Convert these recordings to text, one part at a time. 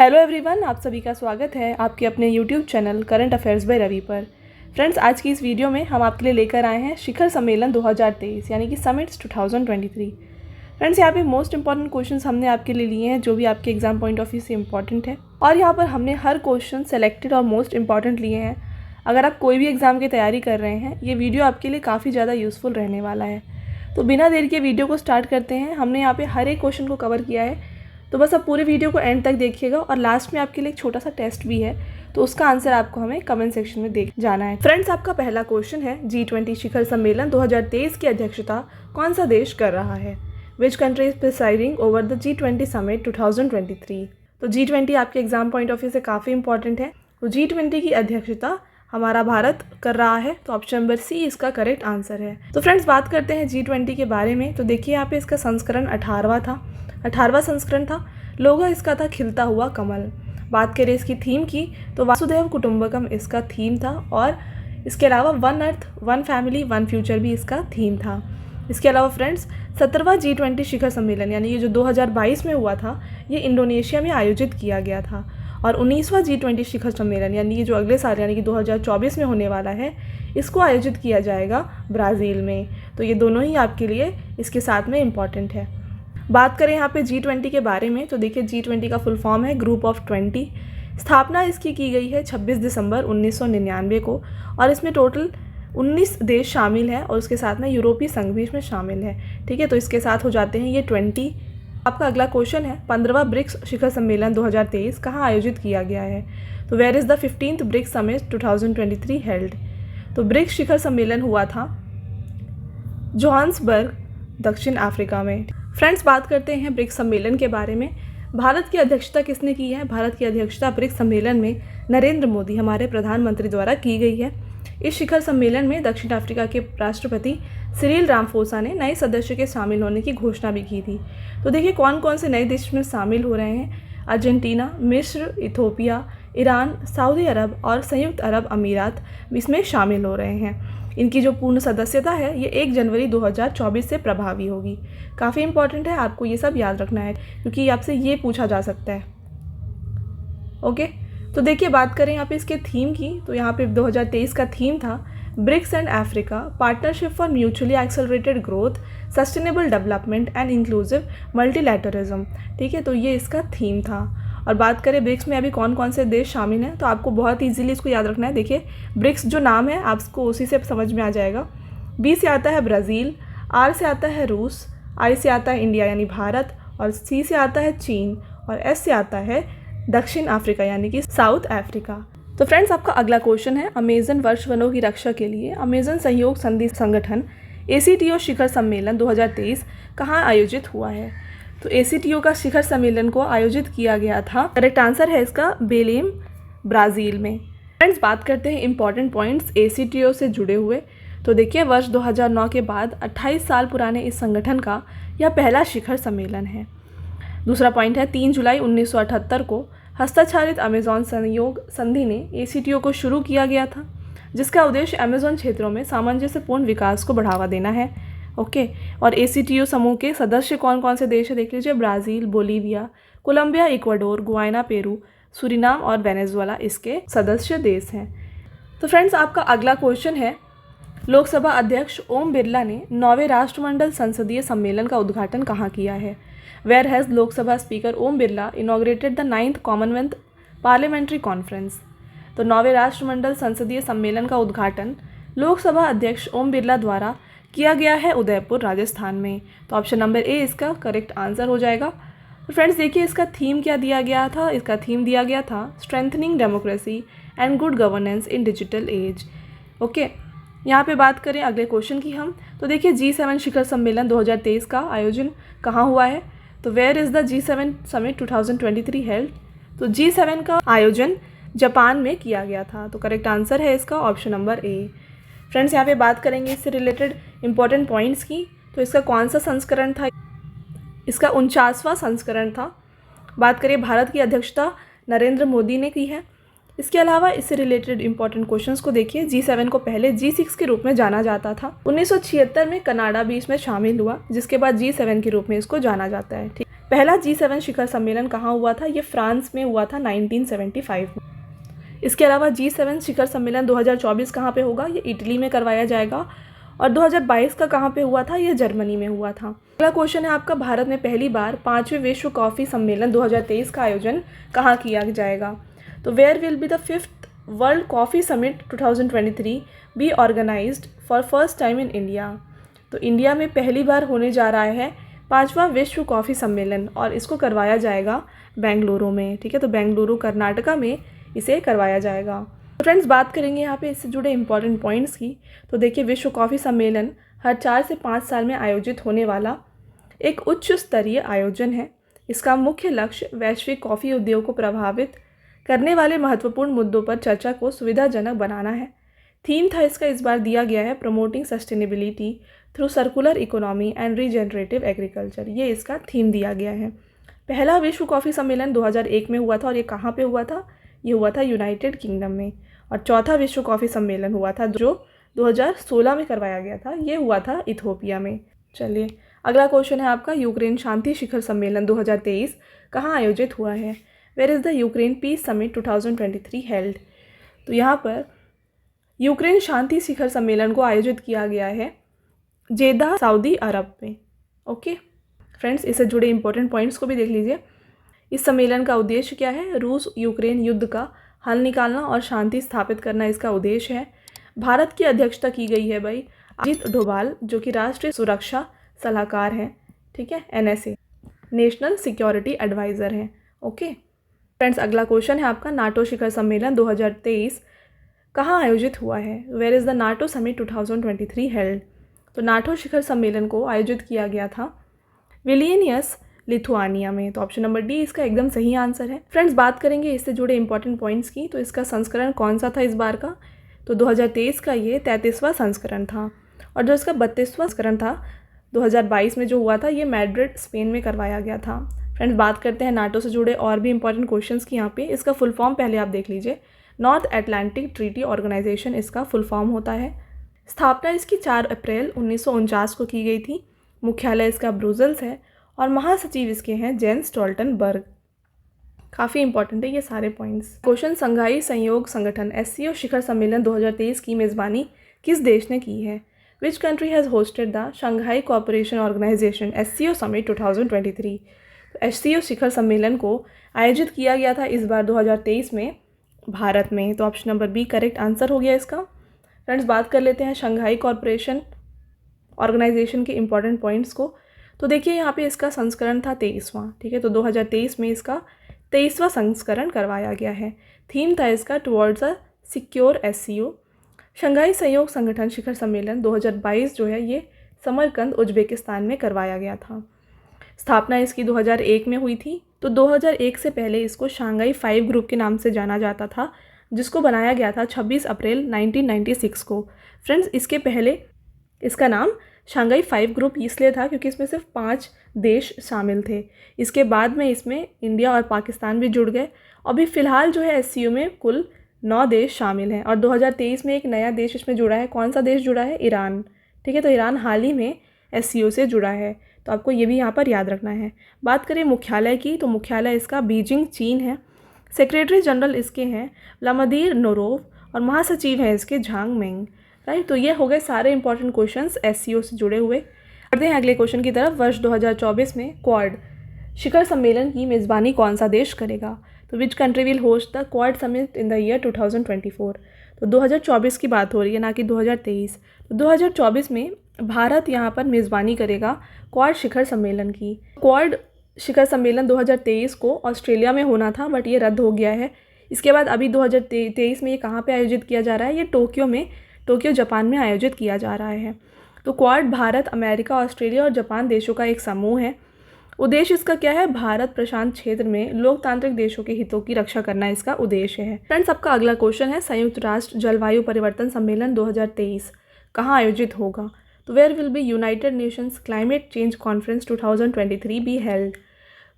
Hello everyone, आप सभी का स्वागत है आपके अपने YouTube channel current affairs by Ravi पर। फ्रेंड्स, आज की इस वीडियो में हम आपके लिए लेकर आए हैं शिखर सम्मेलन 2023 यानी कि समिट्स 2023। फ्रेंड्स, यहाँ पे मोस्ट इंपॉर्टेंट क्वेश्चंस हमने आपके लिए लिए हैं जो भी आपके एग्जाम पॉइंट ऑफ व्यू से इंपॉर्टेंट है, और यहाँ पर हमने हर क्वेश्चन सेलेक्टेड और मोस्ट इंपॉर्टेंट लिए हैं। अगर आप कोई भी एग्जाम की तैयारी कर रहे हैं, ये वीडियो आपके लिए काफ़ी ज़्यादा यूज़फुल रहने वाला है। तो बिना देर के वीडियो को स्टार्ट करते हैं। हमने यहाँ पे हर एक क्वेश्चन को कवर किया है, तो बस आप पूरे वीडियो को एंड तक देखिएगा। और लास्ट में आपके लिए एक छोटा सा टेस्ट भी है, तो उसका आंसर आपको हमें कमेंट सेक्शन में देख जाना है। फ्रेंड्स, आपका पहला क्वेश्चन है, G20 शिखर सम्मेलन 2023 की अध्यक्षता कौन सा देश कर रहा है? Which country is presiding over the G20 summit 2023? तो G20 आपके एग्जाम पॉइंट ऑफ व्यू से काफ़ी इंपॉर्टेंट है। तो G20 की अध्यक्षता हमारा भारत कर रहा है, तो ऑप्शन नंबर सी इसका करेक्ट आंसर है। तो फ्रेंड्स, बात करते हैं G20 के बारे में। तो देखिए, यहाँ पे इसका संस्करण 18वां था, 18वां संस्करण था। लोगो इसका था खिलता हुआ कमल। बात करें इसकी थीम की, तो वासुदेव कुटुंबकम इसका थीम था, और इसके अलावा one earth one family one future भी इसका थीम था। इसके अलावा फ्रेंड्स, 17वां G20 शिखर सम्मेलन यानी ये जो 2022 में हुआ था, ये इंडोनेशिया में आयोजित किया गया था। और 19वां G20 शिखर सम्मेलन यानी ये जो अगले साल यानी कि 2024 में होने वाला है, इसको आयोजित किया जाएगा ब्राज़ील में। तो ये दोनों ही आपके लिए इसके साथ में इम्पॉर्टेंट है। बात करें यहाँ पे G20 के बारे में, तो देखिए G20 का फुल फॉर्म है ग्रुप ऑफ 20। स्थापना इसकी की गई है 26 दिसंबर 1999 को, और इसमें टोटल 19 देश शामिल हैं, और उसके साथ में यूरोपीय संघ भी इसमें शामिल है। ठीक है, तो इसके साथ हो जाते हैं ये 20। आपका अगला क्वेश्चन है, 15वां ब्रिक्स शिखर सम्मेलन 2023 कहाँ आयोजित किया गया है? तो where is the 15th BRICS summit 2023 held? तो ब्रिक्स शिखर सम्मेलन हुआ था जोहान्सबर्ग, दक्षिण अफ्रीका में। फ्रेंड्स, बात करते हैं ब्रिक्स सम्मेलन के बारे में। भारत की अध्यक्षता किसने की है? भारत की अध्यक्षता ब्रिक्स सम्मेलन में नरेंद्र मोदी हमारे प्रधानमंत्री द्वारा की गई है। इस शिखर सम्मेलन में दक्षिण अफ्रीका के राष्ट्रपति सिरिल रामाफोसा ने नए सदस्य के शामिल होने की घोषणा भी की थी। तो देखिए, कौन कौन से नए देश में शामिल हो रहे हैं। अर्जेंटीना, मिस्र, इथोपिया, ईरान, सऊदी अरब और संयुक्त अरब अमीरात इसमें शामिल हो रहे हैं। इनकी जो पूर्ण सदस्यता है, ये 1 जनवरी 2024 से प्रभावी होगी। काफ़ी इंपॉर्टेंट है, आपको ये सब याद रखना है, क्योंकि आपसे ये पूछा जा सकता है। ओके, तो देखिए, बात करें यहाँ पे इसके थीम की, तो यहाँ पे 2023 का थीम था BRICS and Africa partnership for mutually accelerated growth, sustainable development and inclusive multilateralism. ठीक है, तो ये इसका थीम था। और बात करें ब्रिक्स में अभी कौन कौन से देश शामिल हैं, तो आपको बहुत ईजिली इसको याद रखना है। देखिए, ब्रिक्स जो नाम है आपको उसी से समझ में आ जाएगा। बी से आता है ब्राज़ील, आर से आता है रूस, आई से आता है इंडिया यानी भारत, और सी से आता है चीन, और एस से आता है दक्षिण अफ्रीका यानी कि साउथ अफ्रीका। तो फ्रेंड्स, आपका अगला क्वेश्चन है, अमेजन वर्ष वनों की रक्षा के लिए अमेजन सहयोग संधि संगठन ACTO शिखर सम्मेलन 2023 कहाँ आयोजित हुआ है? तो ACTO का शिखर सम्मेलन को आयोजित किया गया था, करेक्ट आंसर है इसका बेलेम, ब्राज़ील में। फ्रेंड्स, बात करते हैं इंपॉर्टेंट पॉइंट्स ACTO से जुड़े हुए। तो देखिए, वर्ष 2009 के बाद 28 साल पुराने इस संगठन का यह पहला शिखर सम्मेलन है। दूसरा पॉइंट है, 3 जुलाई 1978 को हस्ताक्षरित अमेजॉन सहयोग संधि ने ACTO को शुरू किया गया था, जिसका उद्देश्य अमेजॉन क्षेत्रों में सामंजस्यपूर्ण विकास को बढ़ावा देना है। ओके, और ACTO समूह के सदस्य कौन कौन से देश है देख लीजिए, Brazil, Bolivia, Colombia, Ecuador, Guyana, Peru, Suriname और वेनेजुएला इसके सदस्य देश हैं। तो फ्रेंड्स, आपका अगला क्वेश्चन है, लोकसभा अध्यक्ष ओम बिरला ने 9वें राष्ट्रमंडल संसदीय सम्मेलन का उद्घाटन कहाँ किया है? Where has Lok Sabha speaker Om Birla inaugurated the 9th Commonwealth parliamentary conference? तो 9वें राष्ट्रमंडल संसदीय सम्मेलन का उद्घाटन लोकसभा अध्यक्ष ओम बिरला द्वारा किया गया है उदयपुर, राजस्थान में। तो ऑप्शन नंबर ए इसका करेक्ट आंसर हो जाएगा। तो फ्रेंड्स, देखिए, इसका थीम क्या दिया गया था? इसका थीम दिया गया था strengthening democracy and good governance in digital age. Okay, यहाँ पे बात करें अगले क्वेश्चन की हम, तो देखिए, G7 शिखर सम्मेलन 2023 का आयोजन कहाँ हुआ है? तो where is the G7 summit 2023 held? तो G7 का आयोजन जापान में किया गया था, तो करेक्ट आंसर है इसका ऑप्शन नंबर ए। फ्रेंड्स, यहाँ पे बात करेंगे इससे रिलेटेड इंपॉर्टेंट पॉइंट्स की, तो इसका कौन सा संस्करण था? इसका 49वां संस्करण था। बात करें, भारत की अध्यक्षता नरेंद्र मोदी ने की है। इसके अलावा इससे रिलेटेड इंपॉर्टेंट क्वेश्चंस को देखिए, G7 को पहले G6 के रूप में जाना जाता था। 1976 में कनाडा भी इसमें शामिल हुआ, जिसके बाद G7 के रूप में इसको जाना जाता है। पहला G7 शिखर सम्मेलन कहाँ हुआ था? ये फ्रांस में हुआ था 1975 में। इसके अलावा G7 शिखर सम्मेलन 2024 कहाँ पे होगा? ये इटली में करवाया जाएगा। और 2022 का कहाँ पे हुआ था? ये जर्मनी में हुआ था। अगला क्वेश्चन है आपका, भारत में पहली बार 5वें विश्व कॉफ़ी सम्मेलन 2023 का आयोजन कहाँ किया जाएगा? तो where will be the 5th world coffee summit 2023 be organised for first time in India? तो इंडिया में पहली बार होने जा रहा है 5वां विश्व कॉफ़ी सम्मेलन और इसको करवाया जाएगा बेंगलुरु में। ठीक है, तो बेंगलुरु कर्नाटका में इसे करवाया जाएगा। तो फ्रेंड्स, बात करेंगे यहाँ पे इससे जुड़े इंपॉर्टेंट पॉइंट्स की। तो देखिए, विश्व कॉफ़ी सम्मेलन हर 4 से 5 साल में आयोजित होने वाला एक उच्च स्तरीय आयोजन है। इसका मुख्य लक्ष्य वैश्विक कॉफ़ी उद्योग को प्रभावित करने वाले महत्वपूर्ण मुद्दों पर चर्चा को सुविधाजनक बनाना है। थीम था इसका इस बार दिया गया है promoting sustainability through circular economy and regenerative agriculture. ये इसका थीम दिया गया है। पहला विश्व कॉफ़ी सम्मेलन 2001 में हुआ था और ये कहाँ पे हुआ था? ये हुआ था यूनाइटेड किंगडम में। और चौथा विश्व कॉफ़ी सम्मेलन हुआ था जो 2016 में करवाया गया था, ये हुआ था इथियोपिया में। चलिए, अगला क्वेश्चन है आपका, यूक्रेन शांति शिखर सम्मेलन 2023 कहाँ आयोजित हुआ है? Where is the Ukraine peace summit 2023 held? तो यहाँ पर यूक्रेन शांति शिखर सम्मेलन को आयोजित किया गया है जेदा, सऊदी अरब में। ओके फ्रेंड्स, इससे जुड़े इंपॉर्टेंट पॉइंट्स को भी देख लीजिए। इस सम्मेलन का उद्देश्य क्या है? रूस यूक्रेन युद्ध का हल निकालना और शांति स्थापित करना इसका उद्देश्य है। भारत की अध्यक्षता की गई है भाई अजीत डोभाल, जो कि राष्ट्रीय सुरक्षा सलाहकार हैं। ठीक है, NSA नेशनल सिक्योरिटी एडवाइज़र हैं। ओके फ्रेंड्स, अगला क्वेश्चन है आपका, नाटो शिखर सम्मेलन 2023 कहाँ आयोजित हुआ है? Where is the NATO summit 2023 held? तो नाटो शिखर सम्मेलन को आयोजित किया गया था विलियनियस, लिथुआनिया में। तो ऑप्शन नंबर डी इसका एकदम सही आंसर है। फ्रेंड्स, बात करेंगे इससे जुड़े इंपॉर्टेंट पॉइंट्स की। तो इसका संस्करण कौन सा था इस बार का? तो 2023 का ये 33वां संस्करण था। और जो इसका 32वां संस्करण था 2022 में जो हुआ था, ये मैड्रिड, स्पेन में करवाया गया था। फ्रेंड्स, बात करते हैं नाटो से जुड़े और भी इंपॉर्टेंट क्वेश्चंस की यहाँ पे। इसका फुल फॉर्म पहले आप देख लीजिए। नॉर्थ अटलांटिक ट्रीटी ऑर्गेनाइजेशन इसका फुल फॉर्म होता है। स्थापना इसकी 4 अप्रैल 1949 को की गई थी। मुख्यालय इसका ब्रुसेल्स है और महासचिव इसके हैं जेंस स्टोल्टनबर्ग। काफ़ी इंपॉर्टेंट है ये सारे पॉइंट्स। क्वेश्चन, संघाई सहयोग संगठन SCO शिखर सम्मेलन 2023 की मेज़बानी किस देश ने की है? Which country has hosted the Shanghai cooperation organisation SCO summit 2023? तो SCO शिखर सम्मेलन को आयोजित किया गया था इस बार 2023 में भारत में। तो option number B correct answer हो गया इसका। फ्रेंड्स, बात कर लेते हैं शंघाई कोऑपरेशन ऑर्गेनाइजेशन के इंपॉर्टेंट पॉइंट्स को। तो देखिए, यहाँ पे इसका संस्करण था 23वां। ठीक है, तो 2023 में इसका 23वां संस्करण करवाया गया है। थीम था इसका towards a secure SCO। Shanghai सहयोग संगठन शिखर सम्मेलन 2022 जो है ये समरकंद, उज्बेकिस्तान में करवाया गया था। स्थापना इसकी 2001 में हुई थी। तो 2001 से पहले इसको शंघाई 5 ग्रुप के नाम से जाना जाता था, जिसको बनाया गया था 26 अप्रैल 1996 को। फ्रेंड्स, इसके पहले इसका नाम शंघाई 5 ग्रुप इसलिए था क्योंकि इसमें सिर्फ 5 देश शामिल थे। इसके बाद में इसमें इंडिया और पाकिस्तान भी जुड़ गए। अभी फ़िलहाल जो है SCO में कुल 9 देश शामिल हैं और 2023 में एक नया देश इसमें जुड़ा है। कौन सा देश जुड़ा है? ईरान। ठीक है, तो ईरान हाल ही में SCO से जुड़ा है, तो आपको ये भी यहाँ पर याद रखना है। बात करें मुख्यालय की, तो मुख्यालय इसका बीजिंग, चीन है। सेक्रेटरी जनरल इसके हैं व्लादिमीर नोरोव और महासचिव हैं इसके झांग मेंग। राइट, तो ये हो गए सारे इंपॉर्टेंट क्वेश्चंस SCO से जुड़े हुए। बढ़ते हैं अगले क्वेश्चन की तरफ। वर्ष 2024 में क्वाड शिखर सम्मेलन की मेज़बानी कौन सा देश करेगा? तो which country will host the quad summit in the year 2024? तो 2024 की बात हो रही है, ना कि 2023। तो 2024 में भारत यहाँ पर मेज़बानी करेगा क्वाड शिखर सम्मेलन की। क्वाड शिखर सम्मेलन 2023 को ऑस्ट्रेलिया में होना था, बट ये रद्द हो गया है। इसके बाद अभी 2023 में ये कहाँ पे आयोजित किया जा रहा है? ये टोक्यो जापान में आयोजित किया जा रहा है। तो क्वाड भारत, अमेरिका, ऑस्ट्रेलिया और जापान देशों का एक समूह है। उद्देश्य इसका क्या है? भारत प्रशांत क्षेत्र में लोकतांत्रिक देशों के हितों की रक्षा करना इसका उद्देश्य है। फ्रेंड्स, आपका अगला क्वेश्चन है, संयुक्त राष्ट्र जलवायु परिवर्तन सम्मेलन 2023 कहाँ आयोजित होगा? तो where will be United Nations climate change conference 2023 be held?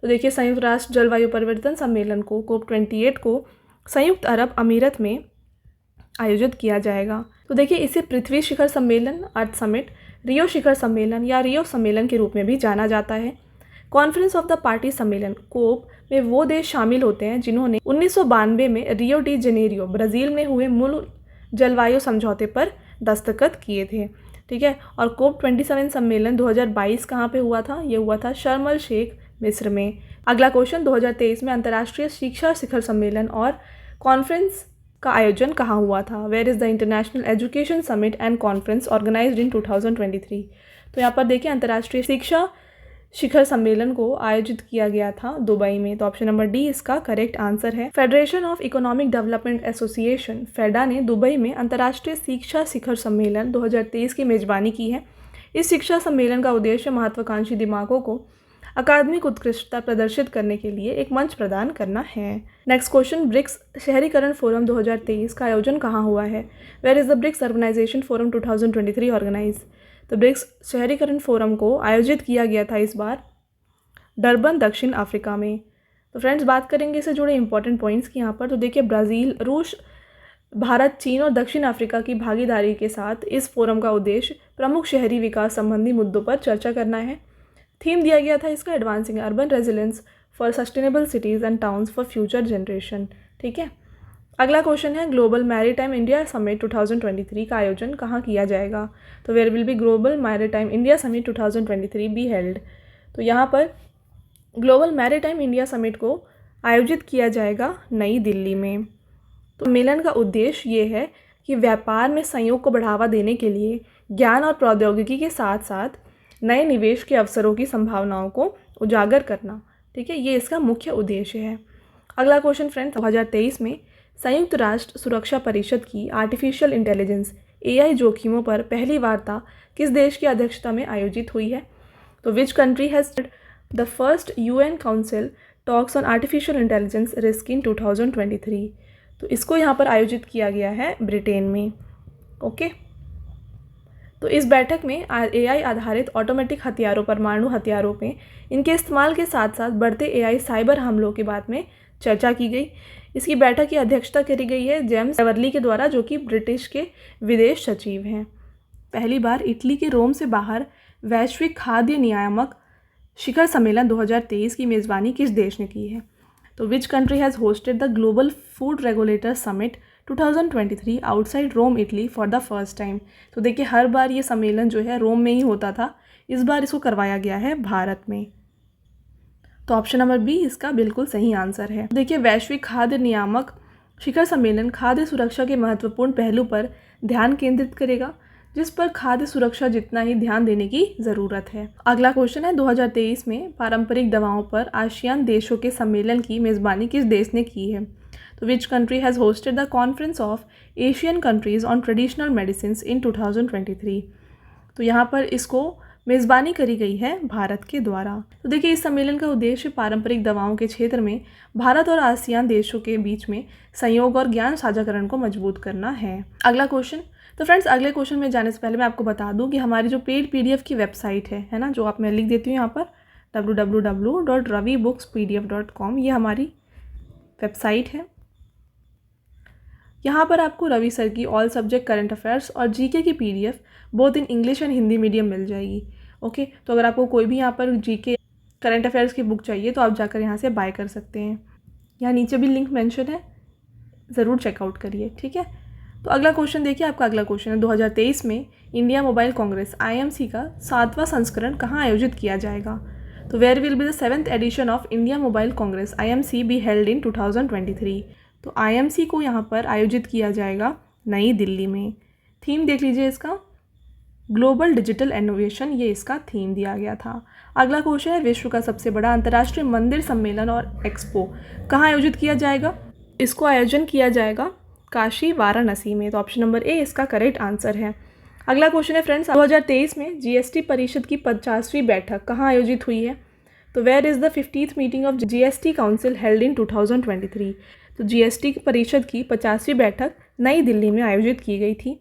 तो देखिए, संयुक्त राष्ट्र जलवायु परिवर्तन सम्मेलन को COP28 को संयुक्त अरब अमीरत में आयोजित किया जाएगा। तो देखिए, इसे पृथ्वी शिखर सम्मेलन, अर्थ समिट, रियो शिखर सम्मेलन या रियो सम्मेलन के रूप में भी जाना जाता है। कॉन्फ्रेंस ऑफ द पार्टी सम्मेलन कोप में वो देश शामिल होते हैं जिन्होंने 1992 में रियो डी जेनेरियो ब्राज़ील में हुए मूल जलवायु समझौते पर दस्तखत किए थे। ठीक है, और कोप 27 सम्मेलन 2022 कहाँ पे हुआ था? ये हुआ था शर्म अल शेख, मिस्र में। अगला क्वेश्चन, 2023 में अंतर्राष्ट्रीय शिक्षा शिखर सम्मेलन और कॉन्फ्रेंस का आयोजन कहाँ हुआ था? Where is the international education summit and conference organised in 2023? तो यहाँ पर देखिए अंतर्राष्ट्रीय शिक्षा शिखर सम्मेलन को आयोजित किया गया था दुबई में। तो ऑप्शन नंबर डी इसका करेक्ट आंसर है। Federation of economic development association फेडा ने दुबई में अंतर्राष्ट्रीय शिक्षा शिखर सम्मेलन 2023 की मेजबानी की है। इस शिक्षा सम्मेलन का उद्देश्य महत्वाकांक्षी दिमागों को अकादमिक उत्कृष्टता प्रदर्शित करने के लिए एक मंच प्रदान करना है। नेक्स्ट क्वेश्चन, ब्रिक्स शहरीकरण फोरम 2023 का आयोजन कहाँ हुआ है? Where is the BRICS urbanisation forum 2023 organise? तो ब्रिक्स शहरीकरण फोरम को आयोजित किया गया था इस बार डरबन, दक्षिण अफ्रीका में। तो फ्रेंड्स बात करेंगे इससे जुड़े इंपॉर्टेंट पॉइंट्स की यहाँ पर। तो देखिए ब्राज़ील, रूस, भारत, चीन और दक्षिण अफ्रीका की भागीदारी के साथ इस फोरम का उद्देश्य प्रमुख शहरी विकास संबंधी मुद्दों पर चर्चा करना है। थीम दिया गया था इसका advancing urban resilience for sustainable cities and towns for future generation. ठीक है, अगला क्वेश्चन है, ग्लोबल मैरीटाइम इंडिया समिट 2023 का आयोजन कहाँ किया जाएगा? तो where will be global maritime India summit 2023 be held? तो यहाँ पर ग्लोबल मैरीटाइम इंडिया समिट को आयोजित किया जाएगा नई दिल्ली में। तो सम्मेलन का उद्देश्य ये है कि व्यापार में सहयोग को बढ़ावा देने के लिए ज्ञान और प्रौद्योगिकी के साथ साथ नए निवेश के अवसरों की संभावनाओं को उजागर करना। ठीक है, ये इसका मुख्य उद्देश्य है। अगला क्वेश्चन फ्रेंड्स, 2023 में संयुक्त राष्ट्र सुरक्षा परिषद की आर्टिफिशियल इंटेलिजेंस AI जोखिमों पर पहली वार्ता किस देश की अध्यक्षता में आयोजित हुई है? तो which country has the first UN council talks on artificial intelligence risk in 2023? तो इसको यहाँ पर आयोजित किया गया है ब्रिटेन में। ओके, तो इस बैठक में AI आधारित ऑटोमेटिक हथियारों, परमाणु हथियारों में इनके इस्तेमाल के साथ साथ बढ़ते AI साइबर हमलों के बारे में चर्चा की गई। इसकी बैठक की अध्यक्षता करी गई है जेम्स एवरली के द्वारा, जो कि ब्रिटिश के विदेश सचिव हैं। पहली बार इटली के रोम से बाहर वैश्विक खाद्य नियामक शिखर सम्मेलन 2023 की मेज़बानी किस देश ने की है? तो which country has hosted the global food regulator summit 2023 outside Rome, Italy for the first time? तो देखिए हर बार ये सम्मेलन जो है रोम में ही होता था, इस बार इसको करवाया गया है भारत में। तो ऑप्शन नंबर बी इसका बिल्कुल सही आंसर है। देखिए वैश्विक खाद्य नियामक शिखर सम्मेलन खाद्य सुरक्षा के महत्वपूर्ण पहलू पर ध्यान केंद्रित करेगा, जिस पर खाद्य सुरक्षा जितना ही ध्यान देने की ज़रूरत है। अगला क्वेश्चन है, 2023 में पारंपरिक दवाओं पर आसियान देशों के सम्मेलन की मेज़बानी किस देश ने की है? तो which country has hosted the conference of Asian countries on traditional medicine in 2023? तो यहाँ पर इसको मेज़बानी करी गई है भारत के द्वारा। तो देखिए इस सम्मेलन का उद्देश्य पारंपरिक दवाओं के क्षेत्र में भारत और आसियान देशों के बीच में सहयोग और ज्ञान साझाकरण को मजबूत करना है। अगला क्वेश्चन, तो फ्रेंड्स अगले क्वेश्चन में जाने से पहले मैं आपको बता दूं कि हमारी जो पेड PDF की वेबसाइट है ना, जो आप मैं लिख देती हूँ यहाँ पर www.ravibookspdf.com, ये हमारी वेबसाइट है। यहाँ पर आपको रवि सर की ऑल सब्जेक्ट करंट अफेयर्स और GK की PDF both in English and Hindi medium मिल जाएगी। ओके, तो अगर आपको कोई भी यहाँ पर GK करंट अफेयर्स की बुक चाहिए तो आप जाकर यहाँ से बाय कर सकते हैं। यहाँ नीचे भी लिंक मेंशन है, ज़रूर चेकआउट करिए। ठीक है, तो अगला क्वेश्चन देखिए, आपका अगला क्वेश्चन है, 2023 में इंडिया मोबाइल कांग्रेस IMC का 7वां संस्करण कहाँ आयोजित किया जाएगा? तो where will be the 7th edition of India mobile congress IMC be held in 2023? तो IMC को यहाँ पर आयोजित किया जाएगा नई दिल्ली में। थीम देख लीजिए इसका, ग्लोबल डिजिटल इनोवेशन, ये इसका थीम दिया गया था। अगला क्वेश्चन है, विश्व का सबसे बड़ा अंतर्राष्ट्रीय मंदिर सम्मेलन और एक्सपो कहाँ आयोजित किया जाएगा? इसको आयोजन किया जाएगा काशी, वाराणसी में। तो ऑप्शन नंबर ए इसका करेक्ट आंसर है। अगला क्वेश्चन है फ्रेंड्स, 2023 में GST परिषद की 50वीं बैठक कहाँ आयोजित हुई है? तो where is the 50th meeting of GST council held in 2023? तो GST परिषद की 50वीं बैठक नई दिल्ली में आयोजित की गई थी।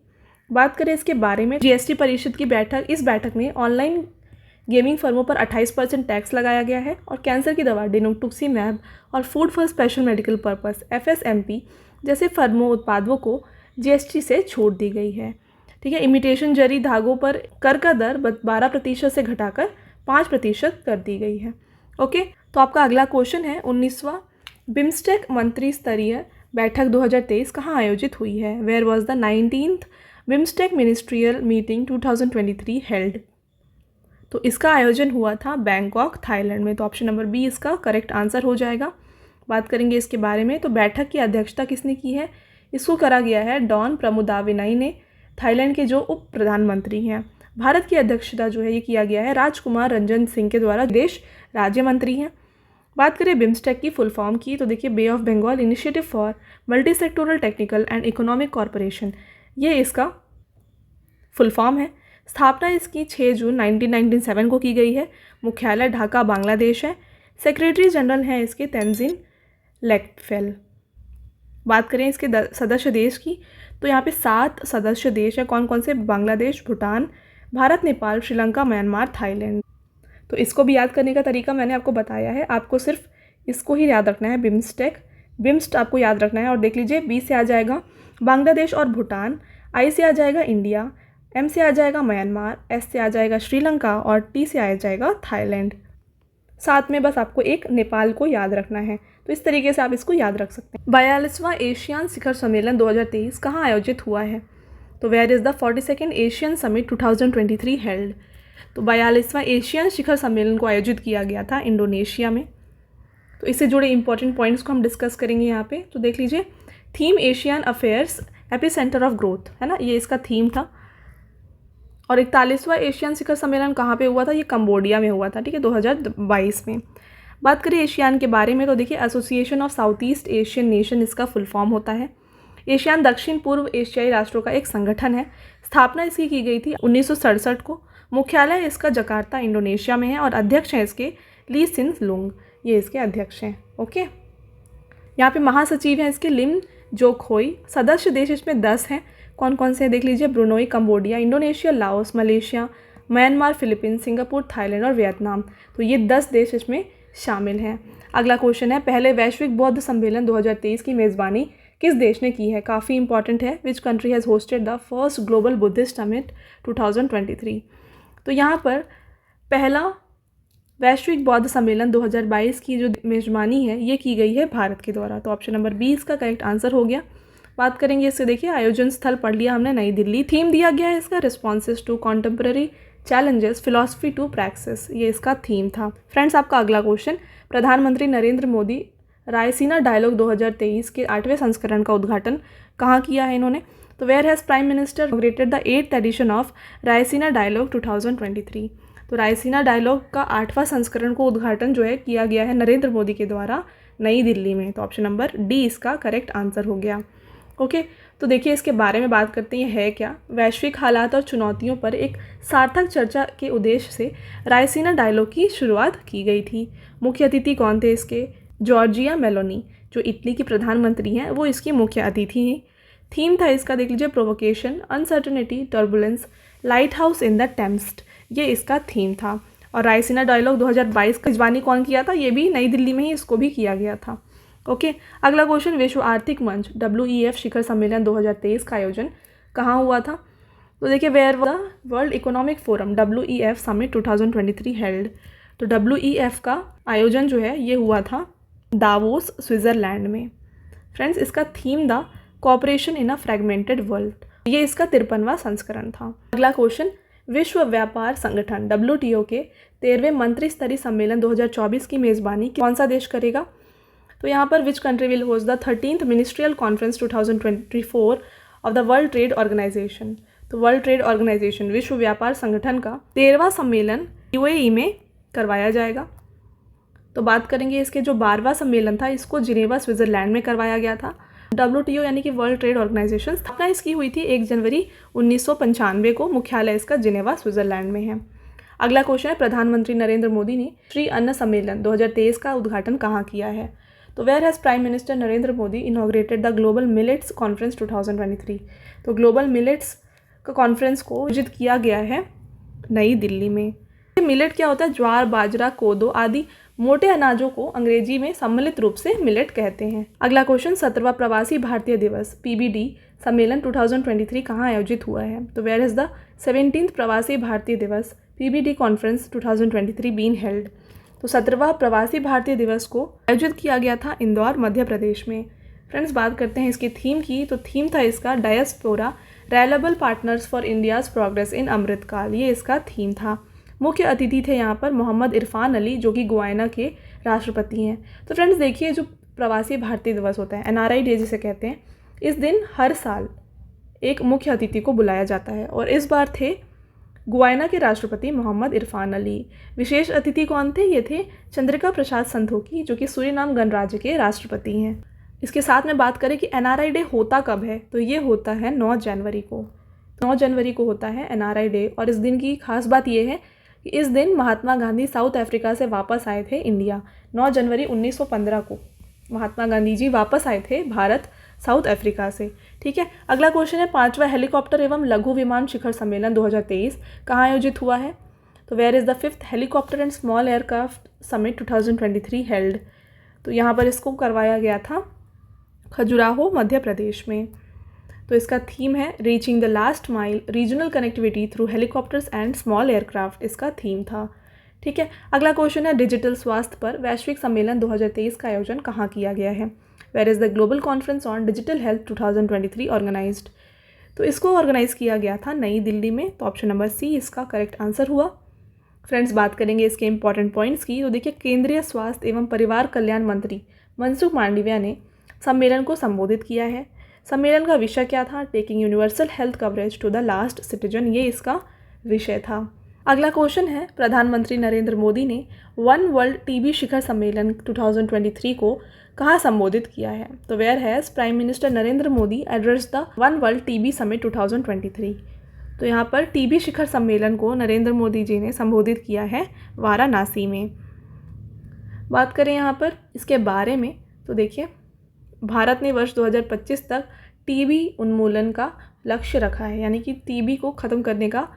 बात करें इसके बारे में, GST परिषद की बैठक, इस बैठक में ऑनलाइन गेमिंग फर्मों पर 28% टैक्स लगाया गया है और कैंसर की दवा डिनोक्टुक्सीमैब और food for special medical purpose FSMP जैसे फर्मों उत्पादों को GST से छूट दी गई है। ठीक है, इमिटेशन जरी धागों पर कर का दर 12% से घटाकर 5% कर दी गई है। ओके, तो आपका अगला क्वेश्चन है 19वां बिम्स्टेक मंत्री स्तरीय बैठक 2023 कहाँ आयोजित हुई है? Where was the 19th BIMSTEC ministerial meeting 2023 held? तो इसका आयोजन हुआ था बैंकॉक, थाईलैंड में। तो ऑप्शन नंबर बी इसका करेक्ट आंसर हो जाएगा। बात करेंगे इसके बारे में, तो बैठक की अध्यक्षता किसने की है? इसको करा गया है डॉन प्रमुदाविनाई ने, थाईलैंड के जो उप प्रधानमंत्री हैं। भारत की अध्यक्षता जो है ये किया गया है राजकुमार रंजन सिंह के द्वारा, विदेश राज्य मंत्री हैं। बात करें बिम्स्टेक की फुल फॉर्म की, तो देखिए Bay of Bengal initiative for multi sectoral technical and economic corporation, ये इसका फुल फॉर्म है। स्थापना इसकी 6 जून 1997 को की गई है। मुख्यालय ढाका, बांग्लादेश है। सेक्रेटरी जनरल हैं इसके तेंजिन लेक्टफेल। बात करें इसके सदस्य देश की, तो यहाँ पे 7 सदस्य देश हैं। कौन कौन से? Bangladesh, Bhutan, Bharat, Nepal, Sri Lanka, Myanmar, Thailand. तो इसको भी याद करने का तरीका मैंने आपको बताया है, आपको सिर्फ इसको ही याद रखना है, बिम्स्टेक। बिम्स्ट आपको याद रखना है। और देख लीजिए, बी से आ जाएगा बांग्लादेश और भूटान, आई से आ जाएगा इंडिया, एम से आ जाएगा म्यांमार, एस से आ जाएगा श्रीलंका और टी से आ जाएगा थाईलैंड। साथ में बस आपको एक नेपाल को याद रखना है। तो इस तरीके से आप इसको याद रख सकते हैं। 42वां एशियान शिखर सम्मेलन 2023 कहाँ आयोजित हुआ है? तो where is the 42nd ASEAN summit 2023 held? तो 42वां एशियन शिखर सम्मेलन को आयोजित किया गया था इंडोनेशिया में। तो इससे जुड़े इंपॉर्टेंट पॉइंट्स को हम डिस्कस करेंगे यहाँ पे। तो देख लीजिए, theme Asian affairs epicentre of growth, है ना, ये इसका थीम था। और 41वां एशियन शिखर सम्मेलन कहाँ पे हुआ था? ये कंबोडिया में हुआ था, ठीक है, 2022 में। बात करें एशियान के बारे में, तो देखिए association of south east Asian nation इसका फुल फॉर्म होता है। एशियान दक्षिण पूर्व एशियाई राष्ट्रों का एक संगठन है। स्थापना इसकी की गई थी 1967 को। मुख्यालय इसका जकार्ता, इंडोनेशिया में है। और अध्यक्ष हैं इसके ली सिन लुंग, ये इसके अध्यक्ष हैं। ओके, यहाँ पे महासचिव हैं इसके लिम जोखोई। सदस्य देश इसमें 10 हैं। कौन कौन से हैं देख लीजिए, Brunei, Cambodia, Indonesia, Laos, Malaysia, Myanmar, Philippines, Singapore, Thailand और वियतनाम। तो ये 10 देश इसमें शामिल हैं। अगला क्वेश्चन है, पहले वैश्विक बौद्ध सम्मेलन 2023 की मेज़बानी किस देश ने की है? काफ़ी इंपॉर्टेंट है। Which country has hosted the first global Buddhist summit 2023? तो यहाँ पर पहला वैश्विक बौद्ध सम्मेलन 2022 की जो मेज़बानी है ये की गई है भारत के द्वारा। तो ऑप्शन नंबर बी इसका करेक्ट आंसर हो गया। बात करेंगे इससे, देखिए आयोजन स्थल पढ़ लिया हमने, नई दिल्ली। थीम दिया गया है इसका responses to contemporary challenges, philosophy to practice, ये इसका थीम था। फ्रेंड्स, आपका अगला क्वेश्चन, प्रधानमंत्री नरेंद्र मोदी रायसीना डायलॉग 2023 के 8वें संस्करण का उद्घाटन कहाँ किया है इन्होंने? तो where has prime minister inaugurated the 8th edition of Raisina dialogue 2023? तो रायसीना डायलॉग का 8वां संस्करण को उद्घाटन जो है किया गया है नरेंद्र मोदी के द्वारा नई दिल्ली में। तो ऑप्शन नंबर डी इसका करेक्ट आंसर हो गया। ओके, तो देखिए इसके बारे में बात करते हैं, है क्या? वैश्विक हालात और चुनौतियों पर एक सार्थक चर्चा के उद्देश्य से रायसीना डायलॉग की शुरुआत की गई थी। मुख्य अतिथि कौन थे इसके? जॉर्जिया मेलोनी, जो इटली की प्रधानमंत्री हैं, वो इसकी मुख्य अतिथि हैं। थीम था इसका देख लीजिए, provocation, uncertainty, turbulence, lighthouse in the tempest, ये इसका थीम था। और रायसीना डायलॉग 2022 का मेजबानी कौन किया था? ये भी नई दिल्ली में ही इसको भी किया गया था। ओके, अगला क्वेश्चन, विश्व आर्थिक मंच WEF शिखर सम्मेलन 2023 का आयोजन कहाँ हुआ था? तो देखिए where the world economic forum WEF summit 2023 held? तो WEF का आयोजन जो है ये हुआ था दावोस, स्विट्ज़रलैंड में। फ्रेंड्स, इसका थीम था cooperation in a fragmented world, ये इसका 53वां संस्करण था। अगला क्वेश्चन, विश्व व्यापार संगठन WTO के 13वें मंत्री स्तरीय सम्मेलन 2024 की मेज़बानी कौन सा देश करेगा? तो यहाँ पर which country will host the 13th ministerial conference 2024 of the world trade organisation? तो वर्ल्ड ट्रेड ऑर्गेनाइजेशन, विश्व व्यापार संगठन का 13वां सम्मेलन UAE में करवाया जाएगा। तो बात करेंगे इसके जो 12वां सम्मेलन था, इसको जिनेवा, स्विट्ज़रलैंड में करवाया गया था। WTO यानी कि वर्ल्ड ट्रेड ऑर्गेनाइजेशन, स्थापना इसकी हुई थी 1 जनवरी 1995 को। मुख्यालय इसका जिनेवा, स्विट्ज़रलैंड में है। अगला क्वेश्चन है, प्रधानमंत्री नरेंद्र मोदी ने श्री अन्न सम्मेलन 2023 का उद्घाटन कहाँ किया है? तो where has prime minister Narendra Modi inaugurated the global millets conference 2023? तो ग्लोबल मिलेट्स का कॉन्फ्रेंस को आयोजित किया गया है नई दिल्ली में। मिलेट क्या होता है? ज्वार, बाजरा, कोदो आदि मोटे अनाजों को अंग्रेजी में सम्मिलित रूप से मिलेट कहते हैं। अगला क्वेश्चन, 17वां प्रवासी भारतीय दिवस PBD सम्मेलन 2023 कहाँ आयोजित हुआ है? तो वेयर इज़ द 17th प्रवासी भारतीय दिवस PBD कॉन्फ्रेंस 2023 बीन हेल्ड? तो 17वां प्रवासी भारतीय दिवस को आयोजित किया गया था इंदौर, मध्य प्रदेश में। फ्रेंड्स, बात करते हैं इसकी थीम की, तो थीम था इसका diaspora reliable partners for India's progress in Amritkaal, ये इसका थीम था। मुख्य अतिथि थे यहाँ पर मोहम्मद इरफान अली, जो कि गुयाना के राष्ट्रपति हैं। तो फ्रेंड्स देखिए, जो प्रवासी भारतीय दिवस होता है, NRI डे जिसे कहते हैं, इस दिन हर साल एक मुख्य अतिथि को बुलाया जाता है और इस बार थे गुयाना के राष्ट्रपति मोहम्मद इरफान अली। विशेष अतिथि कौन थे? ये थे चंद्रिका प्रसाद संतोखी, जो कि सूरीनाम गणराज्य के राष्ट्रपति हैं। इसके साथ में बात करें कि NRI डे होता कब है, तो ये होता है 9 जनवरी को। 9 जनवरी को होता है NRI डे और इस दिन की खास बात ये है कि इस दिन महात्मा गांधी साउथ अफ्रीका से वापस आए थे इंडिया। 9 जनवरी 1915 को महात्मा गांधी जी वापस आए थे भारत साउथ अफ्रीका से। ठीक है, अगला क्वेश्चन है 5वां हेलीकॉप्टर एवं लघु विमान शिखर सम्मेलन 2023 कहाँ आयोजित हुआ है? तो where is the 5th helicopter and small aircraft summit 2023 held? तो यहाँ पर इसको करवाया गया था खजुराहो, मध्य प्रदेश में। तो इसका थीम है reaching the last mile regional connectivity through helicopters and small aircraft, इसका थीम था। ठीक है, अगला क्वेश्चन है डिजिटल स्वास्थ्य पर वैश्विक सम्मेलन 2023 का आयोजन कहाँ किया गया है? Where is the global conference on digital health 2023 organised? तो इसको ऑर्गेनाइज किया गया था नई दिल्ली में। तो ऑप्शन नंबर सी इसका करेक्ट आंसर हुआ। फ्रेंड्स, बात करेंगे इसके इंपॉर्टेंट पॉइंट्स की। तो देखिए, केंद्रीय स्वास्थ्य एवं परिवार कल्याण मंत्री मनसुख मांडविया ने सम्मेलन को संबोधित किया है। सम्मेलन का विषय क्या था? Taking universal health coverage to the last citizen, ये इसका विषय था। अगला क्वेश्चन है प्रधानमंत्री नरेंद्र मोदी ने वन वर्ल्ड टीबी शिखर सम्मेलन 2023 को कहाँ संबोधित किया है? तो where has prime minister Narendra Modi address the one world TB summit 2023? तो यहाँ पर टीबी शिखर सम्मेलन को नरेंद्र मोदी जी ने संबोधित किया है वाराणसी में। बात करें यहाँ पर इसके बारे में, तो देखिए, भारत ने वर्ष 2025 तक टीबी उन्मूलन का लक्ष्य रखा है, यानी कि टीबी को ख़त्म करने का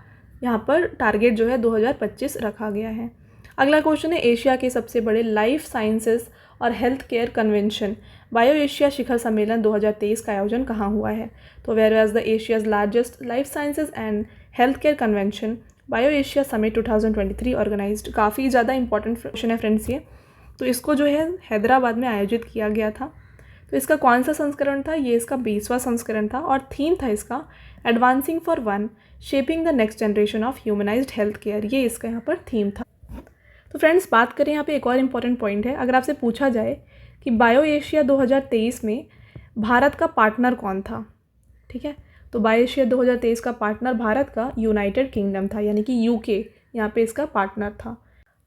यहाँ पर टारगेट जो है 2025 रखा गया है। अगला क्वेश्चन है एशिया के सबसे बड़े लाइफ साइंसेस और health care convention bio Asia शिखर सम्मेलन 2023 का आयोजन कहाँ हुआ है? तो where was the Asia's largest life sciences and health care convention bio Asia summit 2023 organised? काफ़ी ज़्यादा इंपॉर्टेंट क्वेश्चन है फ्रेंड्स ये। तो इसको जो है हैदराबाद में आयोजित किया गया था। तो इसका कौन सा संस्करण था? ये इसका 20वां संस्करण था और थीम था इसका advancing for one shaping the next generation of humanised health care, ये इसका यहाँ पर थीम था। तो फ्रेंड्स, बात करें यहाँ पे एक और इम्पॉर्टेंट पॉइंट है। अगर आपसे पूछा जाए कि बायो एशिया 2023 में भारत का पार्टनर कौन था, ठीक है, तो बायो एशिया 2023 का पार्टनर भारत का यूनाइटेड किंगडम था, यानी कि UK यहाँ पे इसका पार्टनर था।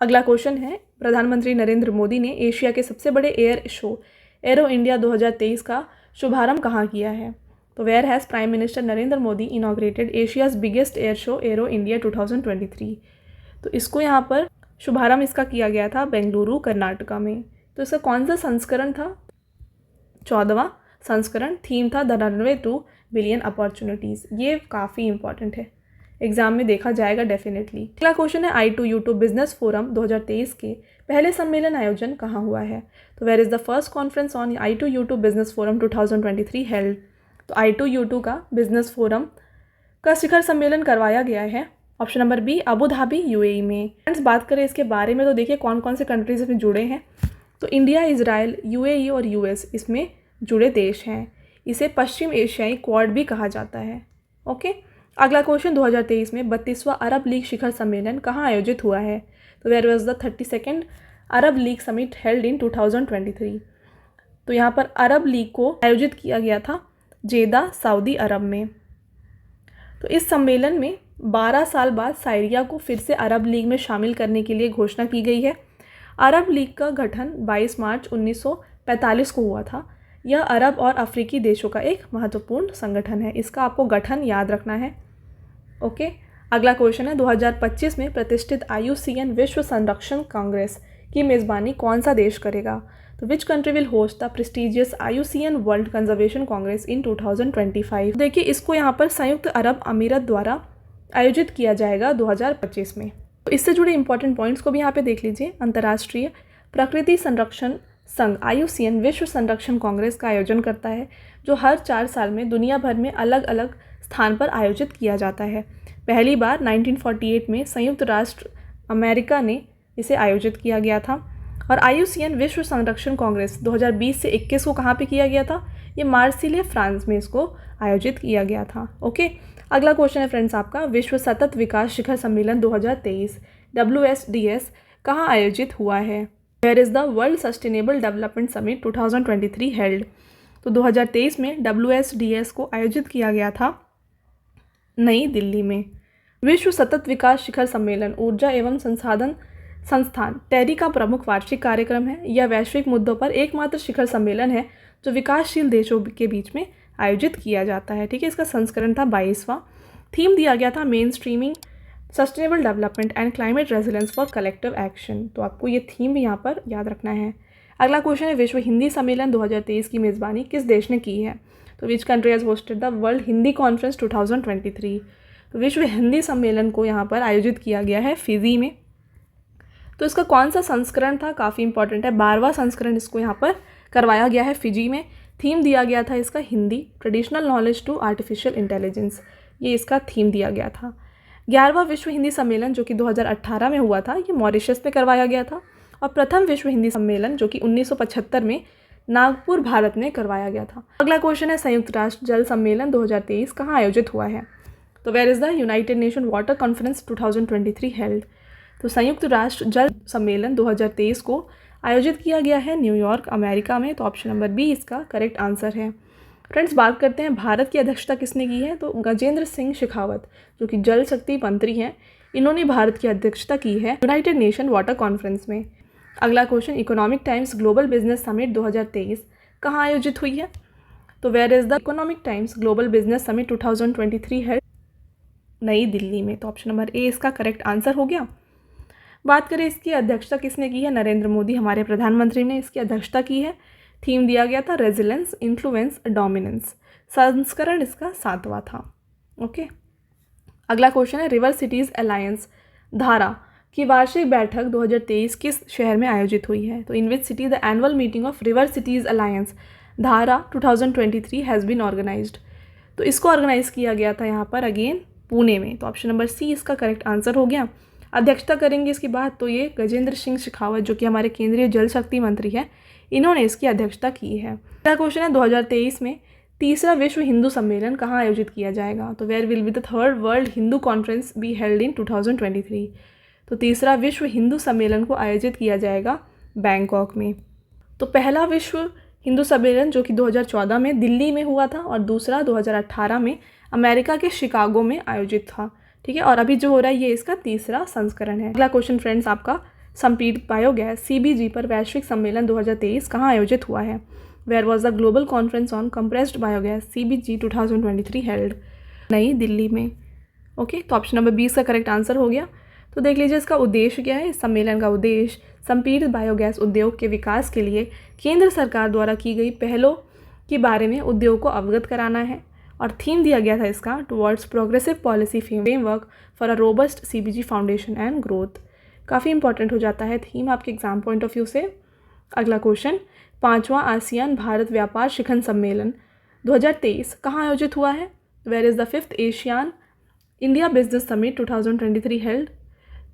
अगला क्वेश्चन है प्रधानमंत्री नरेंद्र मोदी ने एशिया के सबसे बड़े एयर शो एरो इंडिया 2023 का शुभारंभ कहाँ किया है? तो where has prime minister Narendra Modi inaugurated Asia's biggest air show aero India 2023? तो इसको यहाँ पर शुभारंभ इसका किया गया था बेंगलुरु, कर्नाटका में। तो इसका कौन सा संस्करण था? 14वां संस्करण। थीम था the runway two billion opportunities. ये काफ़ी इंपॉर्टेंट है, एग्जाम में देखा जाएगा डेफिनेटली। अगला क्वेश्चन है I2U2 बिजनेस फोरम 2023 के पहले सम्मेलन आयोजन कहाँ हुआ है? तो where is the first conference on I2U2 business forum 2023 held? तो I2U2 का बिजनेस फोरम का शिखर सम्मेलन करवाया गया है option number B Abu Dhabi UAE में। फ्रेंड्स, बात करें इसके बारे में, तो देखिए कौन कौन से कंट्रीज इसमें जुड़े हैं। तो इंडिया, इजराइल, UAE और US इसमें जुड़े देश हैं। इसे पश्चिम एशियाई क्वाड भी कहा जाता है। ओके, अगला क्वेश्चन 2023 में 32वां अरब लीग शिखर सम्मेलन कहाँ आयोजित हुआ है? तो where was the 32nd Arab League summit held in 2023? तो यहाँ पर अरब लीग को आयोजित किया गया था जेदा, सऊदी अरब में। तो इस सम्मेलन में 12 साल बाद साइरिया को फिर से अरब लीग में शामिल करने के लिए घोषणा की गई है। अरब लीग का गठन 22 मार्च 1945 को हुआ था। यह अरब और अफ्रीकी देशों का एक महत्वपूर्ण संगठन है। इसका आपको गठन याद रखना है। ओके, अगला क्वेश्चन है 2025 में प्रतिष्ठित IUCN विश्व संरक्षण कांग्रेस की मेज़बानी कौन सा देश करेगा? तो which country will host the prestigious IUCN world conservation congress in 2025? देखिए, इसको यहाँ पर संयुक्त अरब अमीरत द्वारा आयोजित किया जाएगा 2025 में। तो इससे जुड़े इंपॉर्टेंट पॉइंट्स को भी यहाँ पे देख लीजिए। अंतर्राष्ट्रीय प्रकृति संरक्षण संघ IUCN विश्व संरक्षण कांग्रेस का आयोजन करता है, जो हर 4 साल में दुनिया भर में अलग अलग स्थान पर आयोजित किया जाता है। पहली बार 1948 में संयुक्त राष्ट्र अमेरिका ने इसे आयोजित किया गया था। और IUCN विश्व संरक्षण कांग्रेस 2020 से 21 को कहाँ पे किया गया था? ये मार्सिले, फ्रांस में इसको आयोजित किया गया था। ओके, अगला क्वेश्चन है फ्रेंड्स आपका, विश्व सतत विकास शिखर सम्मेलन 2023 WSDS कहाँ आयोजित हुआ है? Where is the world sustainable development summit 2023 held? तो 2023 में WSDS को आयोजित किया गया था नई दिल्ली में। विश्व सतत विकास शिखर सम्मेलन ऊर्जा एवं संसाधन संस्थान टेरी का प्रमुख वार्षिक कार्यक्रम है। यह वैश्विक मुद्दों पर एकमात्र शिखर सम्मेलन है जो विकासशील देशों के बीच में आयोजित किया जाता है। ठीक है, इसका संस्करण था 22वां। थीम दिया गया था main streaming sustainable development and climate resilience for collective action. तो आपको ये थीम भी यहाँ पर याद रखना है। अगला क्वेश्चन है, विश्व हिंदी सम्मेलन 2023 की मेज़बानी किस देश ने की है? तो which country has hosted the world Hindi conference 2023? तो विश्व हिंदी सम्मेलन को यहाँ पर आयोजित किया गया है फिजी में। तो इसका कौन सा संस्करण था? काफ़ी इंपॉर्टेंट है, 12वां संस्करण इसको यहाँ पर करवाया गया है फिजी में। थीम दिया गया था इसका Hindi, traditional knowledge to artificial intelligence, ये इसका थीम दिया गया था। 11वां विश्व हिंदी सम्मेलन जो कि 2018 में हुआ था, ये मॉरिशस में करवाया गया था। और प्रथम विश्व हिंदी सम्मेलन जो कि 1975 में नागपुर, भारत में करवाया गया था। अगला क्वेश्चन है, संयुक्त राष्ट्र जल सम्मेलन 2023 कहाँ आयोजित हुआ है? तो where is the united nation water conference 2023 held? तो संयुक्त राष्ट्र जल सम्मेलन 2023 को आयोजित किया गया है न्यूयॉर्क, अमेरिका में। तो ऑप्शन नंबर बी इसका करेक्ट आंसर है। फ्रेंड्स, बात करते हैं भारत की अध्यक्षता किसने की है? तो गजेंद्र सिंह शेखावत जो कि जल शक्ति मंत्री हैं, इन्होंने भारत की अध्यक्षता की है यूनाइटेड नेशन वाटर कॉन्फ्रेंस में। अगला question, economic times global business summit 2023 कहाँ आयोजित हुई है? तो where is the economic times global business summit 2023 है नई दिल्ली में। तो ऑप्शन नंबर ए इसका करेक्ट आंसर हो गया। बात करें इसकी अध्यक्षता किसने की है? नरेंद्र मोदी, हमारे प्रधानमंत्री ने इसकी अध्यक्षता की है। थीम दिया गया था रेजिलेंस, इन्फ्लुएंस, डोमिनेंस। संस्करण इसका 7वां था। ओके, अगला क्वेश्चन है, रिवर सिटीज़ अलायंस धारा की वार्षिक बैठक 2023 किस शहर में आयोजित हुई है? तो in which city the annual meeting of river cities alliance Dhara 2023 has been organised? तो इसको ऑर्गेनाइज किया गया था यहाँ पर अगेन पुणे में। तो ऑप्शन नंबर सी इसका करेक्ट आंसर हो गया। अध्यक्षता करेंगे इसकी बात तो ये गजेंद्र सिंह शेखावत जो कि हमारे केंद्रीय जल शक्ति मंत्री हैं, इन्होंने इसकी अध्यक्षता की है। अगला क्वेश्चन है, 2023 में तीसरा विश्व हिंदू सम्मेलन कहाँ आयोजित किया जाएगा? तो where will be the third world Hindu conference be held in 2023? तो तीसरा विश्व हिंदू सम्मेलन को आयोजित किया जाएगा बैंकॉक में। तो पहला विश्व हिंदू सम्मेलन जो कि 2014 में दिल्ली में हुआ था और दूसरा 2018 में अमेरिका के शिकागो में आयोजित था। ठीक है, और अभी जो हो रहा है ये इसका तीसरा संस्करण है। अगला क्वेश्चन फ्रेंड्स आपका, संपीड़ित बायोगैस CBG पर वैश्विक सम्मेलन 2023 कहाँ आयोजित हुआ है? Where was the global conference on compressed biogas CBG 2023 held? नई दिल्ली में। ओके, तो ऑप्शन नंबर 20 का करेक्ट आंसर हो गया। तो देख लीजिए इसका उद्देश्य क्या है। इस सम्मेलन का उद्देश्य संपीड़ित बायोगैस उद्योग के विकास के लिए केंद्र सरकार द्वारा की गई पहलों के बारे में उद्योग को अवगत कराना है। और थीम दिया गया था इसका towards progressive policy framework for a robust CBG foundation and growth. काफ़ी इंपॉर्टेंट हो जाता है थीम आपके एग्जाम पॉइंट ऑफ व्यू से। अगला क्वेश्चन, 5वां आसियान भारत व्यापार शिखर सम्मेलन 2023 कहाँ आयोजित हुआ है? Where is the 5th ASEAN India business summit 2023 held?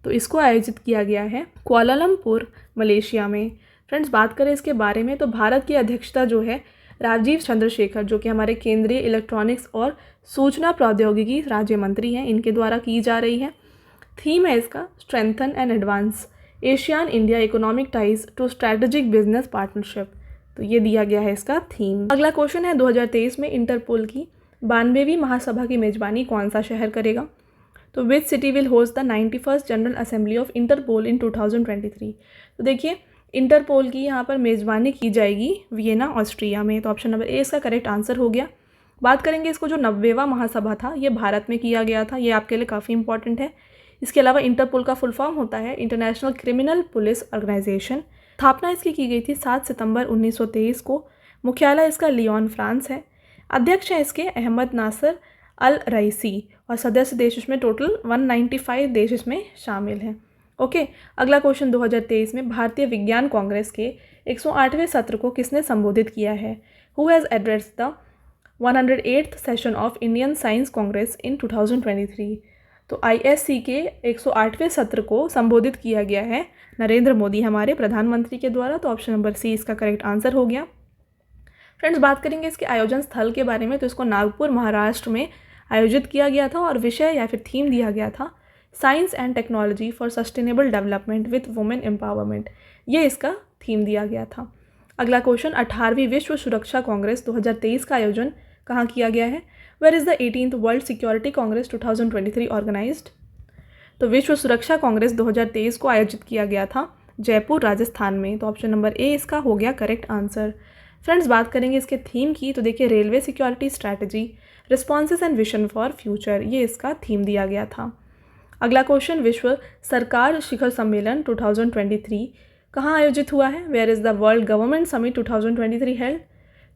तो इसको आयोजित किया गया है कुआलालंपुर, मलेशिया में। फ्रेंड्स, बात करें इसके बारे में तो भारत की अध्यक्षता जो है राजीव चंद्रशेखर जो कि हमारे केंद्रीय इलेक्ट्रॉनिक्स और सूचना प्रौद्योगिकी राज्य मंत्री हैं, इनके द्वारा की जा रही है। थीम है इसका strengthen and advance ASEAN India economic ties to strategic business partnership. तो ये दिया गया है इसका थीम। अगला क्वेश्चन है, 2023 में इंटरपोल की 92वीं महासभा की मेजबानी कौन सा शहर करेगा? तो which city will host the 91st general assembly of Interpol in 2023? तो देखिए इंटरपोल की यहाँ पर मेज़बानी की जाएगी वियना, ऑस्ट्रिया में। तो ऑप्शन नंबर ए इसका करेक्ट आंसर हो गया। बात करेंगे इसको जो 90वां महासभा था ये भारत में किया गया था, ये आपके लिए काफ़ी इंपॉर्टेंट है। इसके अलावा इंटरपोल का फुल फॉर्म होता है इंटरनेशनल क्रिमिनल पुलिस ऑर्गेनाइजेशन। स्थापना इसकी की गई थी 7 सितंबर 1923 को। मुख्यालय इसका लियोन, फ्रांस है। अध्यक्ष हैं इसके अहमद नासर अल रईसी और सदस्य देश इसमें टोटल 195 देश इसमें शामिल हैं। ओके, अगला क्वेश्चन, 2023 में भारतीय विज्ञान कांग्रेस के 108वें सत्र को किसने संबोधित किया है? Who has addressed the 108th session of Indian science congress in 2023? तो ISC के 108वें सत्र को संबोधित किया गया है नरेंद्र मोदी हमारे प्रधानमंत्री के द्वारा। तो ऑप्शन नंबर सी इसका करेक्ट आंसर हो गया। फ्रेंड्स, बात करेंगे इसके आयोजन स्थल के बारे में। तो इसको नागपुर महाराष्ट्र में आयोजित किया गया था और विषय या फिर थीम दिया गया था science and technology for sustainable development with women empowerment, ये इसका थीम दिया गया था। अगला क्वेश्चन, 18वीं विश्व सुरक्षा कांग्रेस 2023 का आयोजन कहाँ किया गया है? Where is the 18th world security congress 2023 organised? तो विश्व सुरक्षा कांग्रेस 2023 को आयोजित किया गया था जयपुर राजस्थान में। तो ऑप्शन नंबर ए इसका हो गया करेक्ट आंसर। फ्रेंड्स, बात करेंगे इसके थीम की। तो देखिए, railway security strategy, responses and vision for future, ये इसका थीम दिया गया था। अगला क्वेश्चन, विश्व सरकार शिखर सम्मेलन 2023 कहाँ आयोजित हुआ है? Where is the world government summit 2023 held?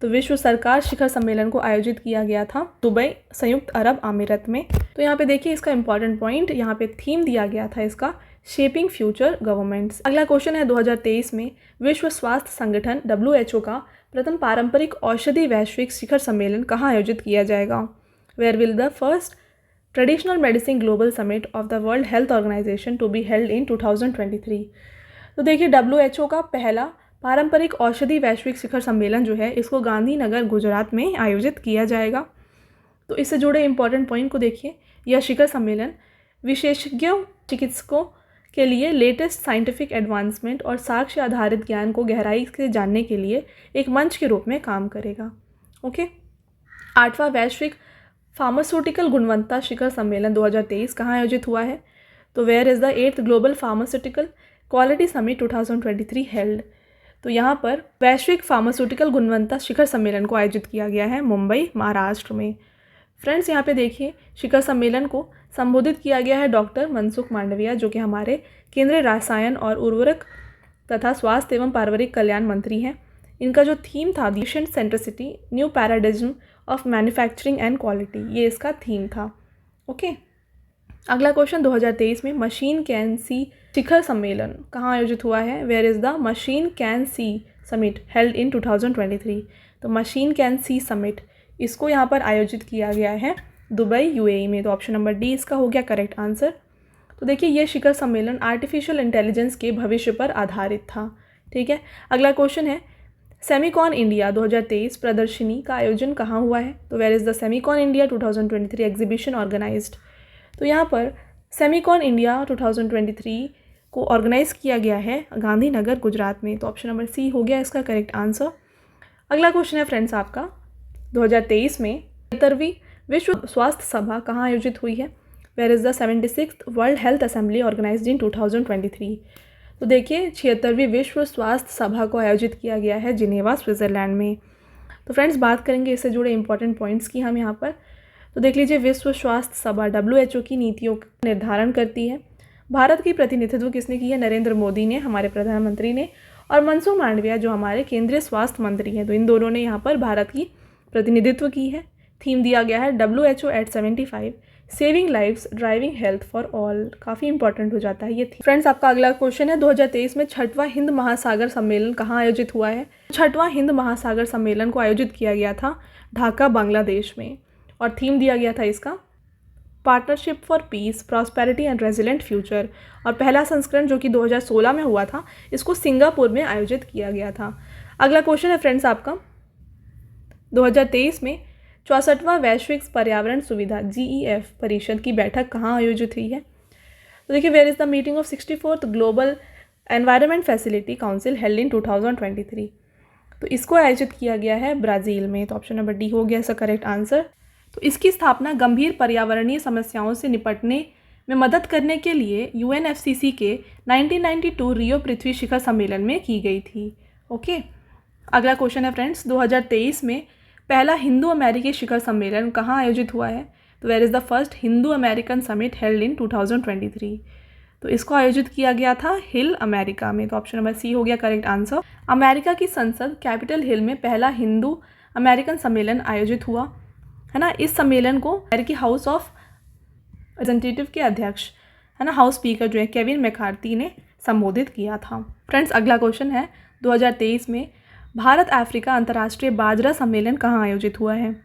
तो विश्व सरकार शिखर सम्मेलन को आयोजित किया गया था दुबई, संयुक्त अरब अमीरत में। तो यहाँ पे देखिए इसका इंपॉर्टेंट पॉइंट, यहाँ पे थीम दिया गया था इसका शेपिंग फ्यूचर गवर्नमेंट्स। अगला क्वेश्चन है, 2023 में विश्व स्वास्थ्य संगठन WHO का प्रथम पारंपरिक औषधि वैश्विक शिखर सम्मेलन कहाँ आयोजित किया जाएगा? Where will the first traditional medicine global summit of the world health organisation to be held in 2023? तो देखिए, WHO का पहला पारंपरिक औषधि वैश्विक शिखर सम्मेलन जो है इसको गांधीनगर गुजरात में आयोजित किया जाएगा। तो इससे जुड़े इंपॉर्टेंट पॉइंट को देखिए। यह शिखर सम्मेलन विशेषज्ञों चिकित्सकों के लिए लेटेस्ट साइंटिफिक एडवांसमेंट और साक्ष्य आधारित ज्ञान को गहराई से जानने के लिए एक मंच के रूप में काम करेगा। ओके। 8वां वैश्विक फार्मास्यूटिकल गुणवत्ता शिखर सम्मेलन 2023 कहाँ आयोजित हुआ है? तो where is the 8th global pharmaceutical quality summit 2023 held? तो यहाँ पर वैश्विक फार्मास्यूटिकल गुणवत्ता शिखर सम्मेलन को आयोजित किया गया है मुंबई, महाराष्ट्र में। फ्रेंड्स, यहाँ पे देखिए शिखर सम्मेलन को संबोधित किया गया है डॉक्टर मनसुख मांडविया, जो कि हमारे केंद्रीय रसायन और उर्वरक तथा स्वास्थ्य एवं पारिवारिक कल्याण मंत्री हैं। इनका जो थीम था patient centricity, new paradigm of manufacturing and quality, ये इसका थीम था। ओके। अगला क्वेश्चन, 2023 में मशीन कैन सी शिखर सम्मेलन कहाँ आयोजित हुआ है? Where is the machine can see summit held in 2023? तो मशीन कैन सी समिट इसको यहाँ पर आयोजित किया गया है दुबई, UAE में। तो ऑप्शन नंबर डी इसका हो गया करेक्ट आंसर। तो देखिए, ये शिखर सम्मेलन आर्टिफिशियल इंटेलिजेंस के भविष्य पर आधारित था। ठीक है। अगला क्वेश्चन है, सेमिकॉन इंडिया 2023 प्रदर्शनी का आयोजन कहाँ हुआ है? तो where is the semicon India 2023 exhibition organised? तो यहाँ पर सेमिकॉन इंडिया 2023 को ऑर्गेनाइज किया गया है गांधीनगर, गुजरात में। तो ऑप्शन नंबर सी हो गया इसका करेक्ट आंसर। अगला क्वेश्चन है फ्रेंड्स आपका, 2023 में 76वीं विश्व स्वास्थ्य सभा कहाँ आयोजित हुई है? Where is the 76th world health assembly organised in 2023? तो देखिए, 76वीं विश्व स्वास्थ्य सभा को आयोजित किया गया है जिनेवा, स्विट्ज़रलैंड में। तो फ्रेंड्स, बात करेंगे इससे जुड़े इंपॉर्टेंट पॉइंट्स की हम यहाँ पर। तो देख लीजिए, विश्व स्वास्थ्य सभा WHO की नीतियों का निर्धारण करती है। भारत की प्रतिनिधित्व किसने की है? नरेंद्र मोदी ने, हमारे प्रधानमंत्री ने, और मनसुख मांडविया जो हमारे केंद्रीय स्वास्थ्य मंत्री हैं। तो इन दोनों ने यहाँ पर भारत की प्रतिनिधित्व की है। थीम दिया गया है WHO at 75 saving lives driving health for all. काफ़ी इंपॉर्टेंट हो जाता है ये थीम। फ्रेंड्स, आपका अगला क्वेश्चन है, 2023 में 6वां हिंद महासागर सम्मेलन कहाँ आयोजित हुआ है? 6वां हिंद महासागर सम्मेलन को आयोजित किया गया था ढाका, बांग्लादेश में। और थीम दिया गया था इसका partnership for piece, prosperity and resilient future. और पहला संस्करण जो कि 2016 में हुआ था, इसको सिंगापुर में आयोजित किया गया था। अगला क्वेश्चन है फ्रेंड्स आपका, 2023 में 64वां वैश्विक पर्यावरण सुविधा GEF परिषद की बैठक कहाँ आयोजित हुई है? तो देखिए, where is the meeting of 64th global environment facility council held in 2023? तो इसको आयोजित किया गया है ब्राज़ील में। तो ऑप्शन नंबर डी हो गया इसका करेक्ट आंसर। तो इसकी स्थापना गंभीर पर्यावरणीय समस्याओं से निपटने में मदद करने के लिए UNFCCC के 1992 रियो पृथ्वी शिखर सम्मेलन में की गई थी। ओके। अगला क्वेश्चन है फ्रेंड्स, 2023 में पहला हिंदू अमेरिकी शिखर सम्मेलन कहाँ आयोजित हुआ है? तो where is the first Hindu American summit held in 2023? तो इसको आयोजित किया गया था हिल, अमेरिका में। तो ऑप्शन नंबर सी हो गया करेक्ट आंसर। अमेरिका की संसद कैपिटल हिल में पहला हिंदू अमेरिकन सम्मेलन आयोजित हुआ है ना। इस सम्मेलन को अमेरिकी हाउस ऑफ रिप्रेजेंटेटिव के अध्यक्ष है ना, हाउस स्पीकर जो है केविन मैकार्थी ने संबोधित किया था। फ्रेंड्स, अगला क्वेश्चन है, 2023 में भारत अफ्रीका अंतर्राष्ट्रीय बाजरा सम्मेलन कहाँ आयोजित हुआ है?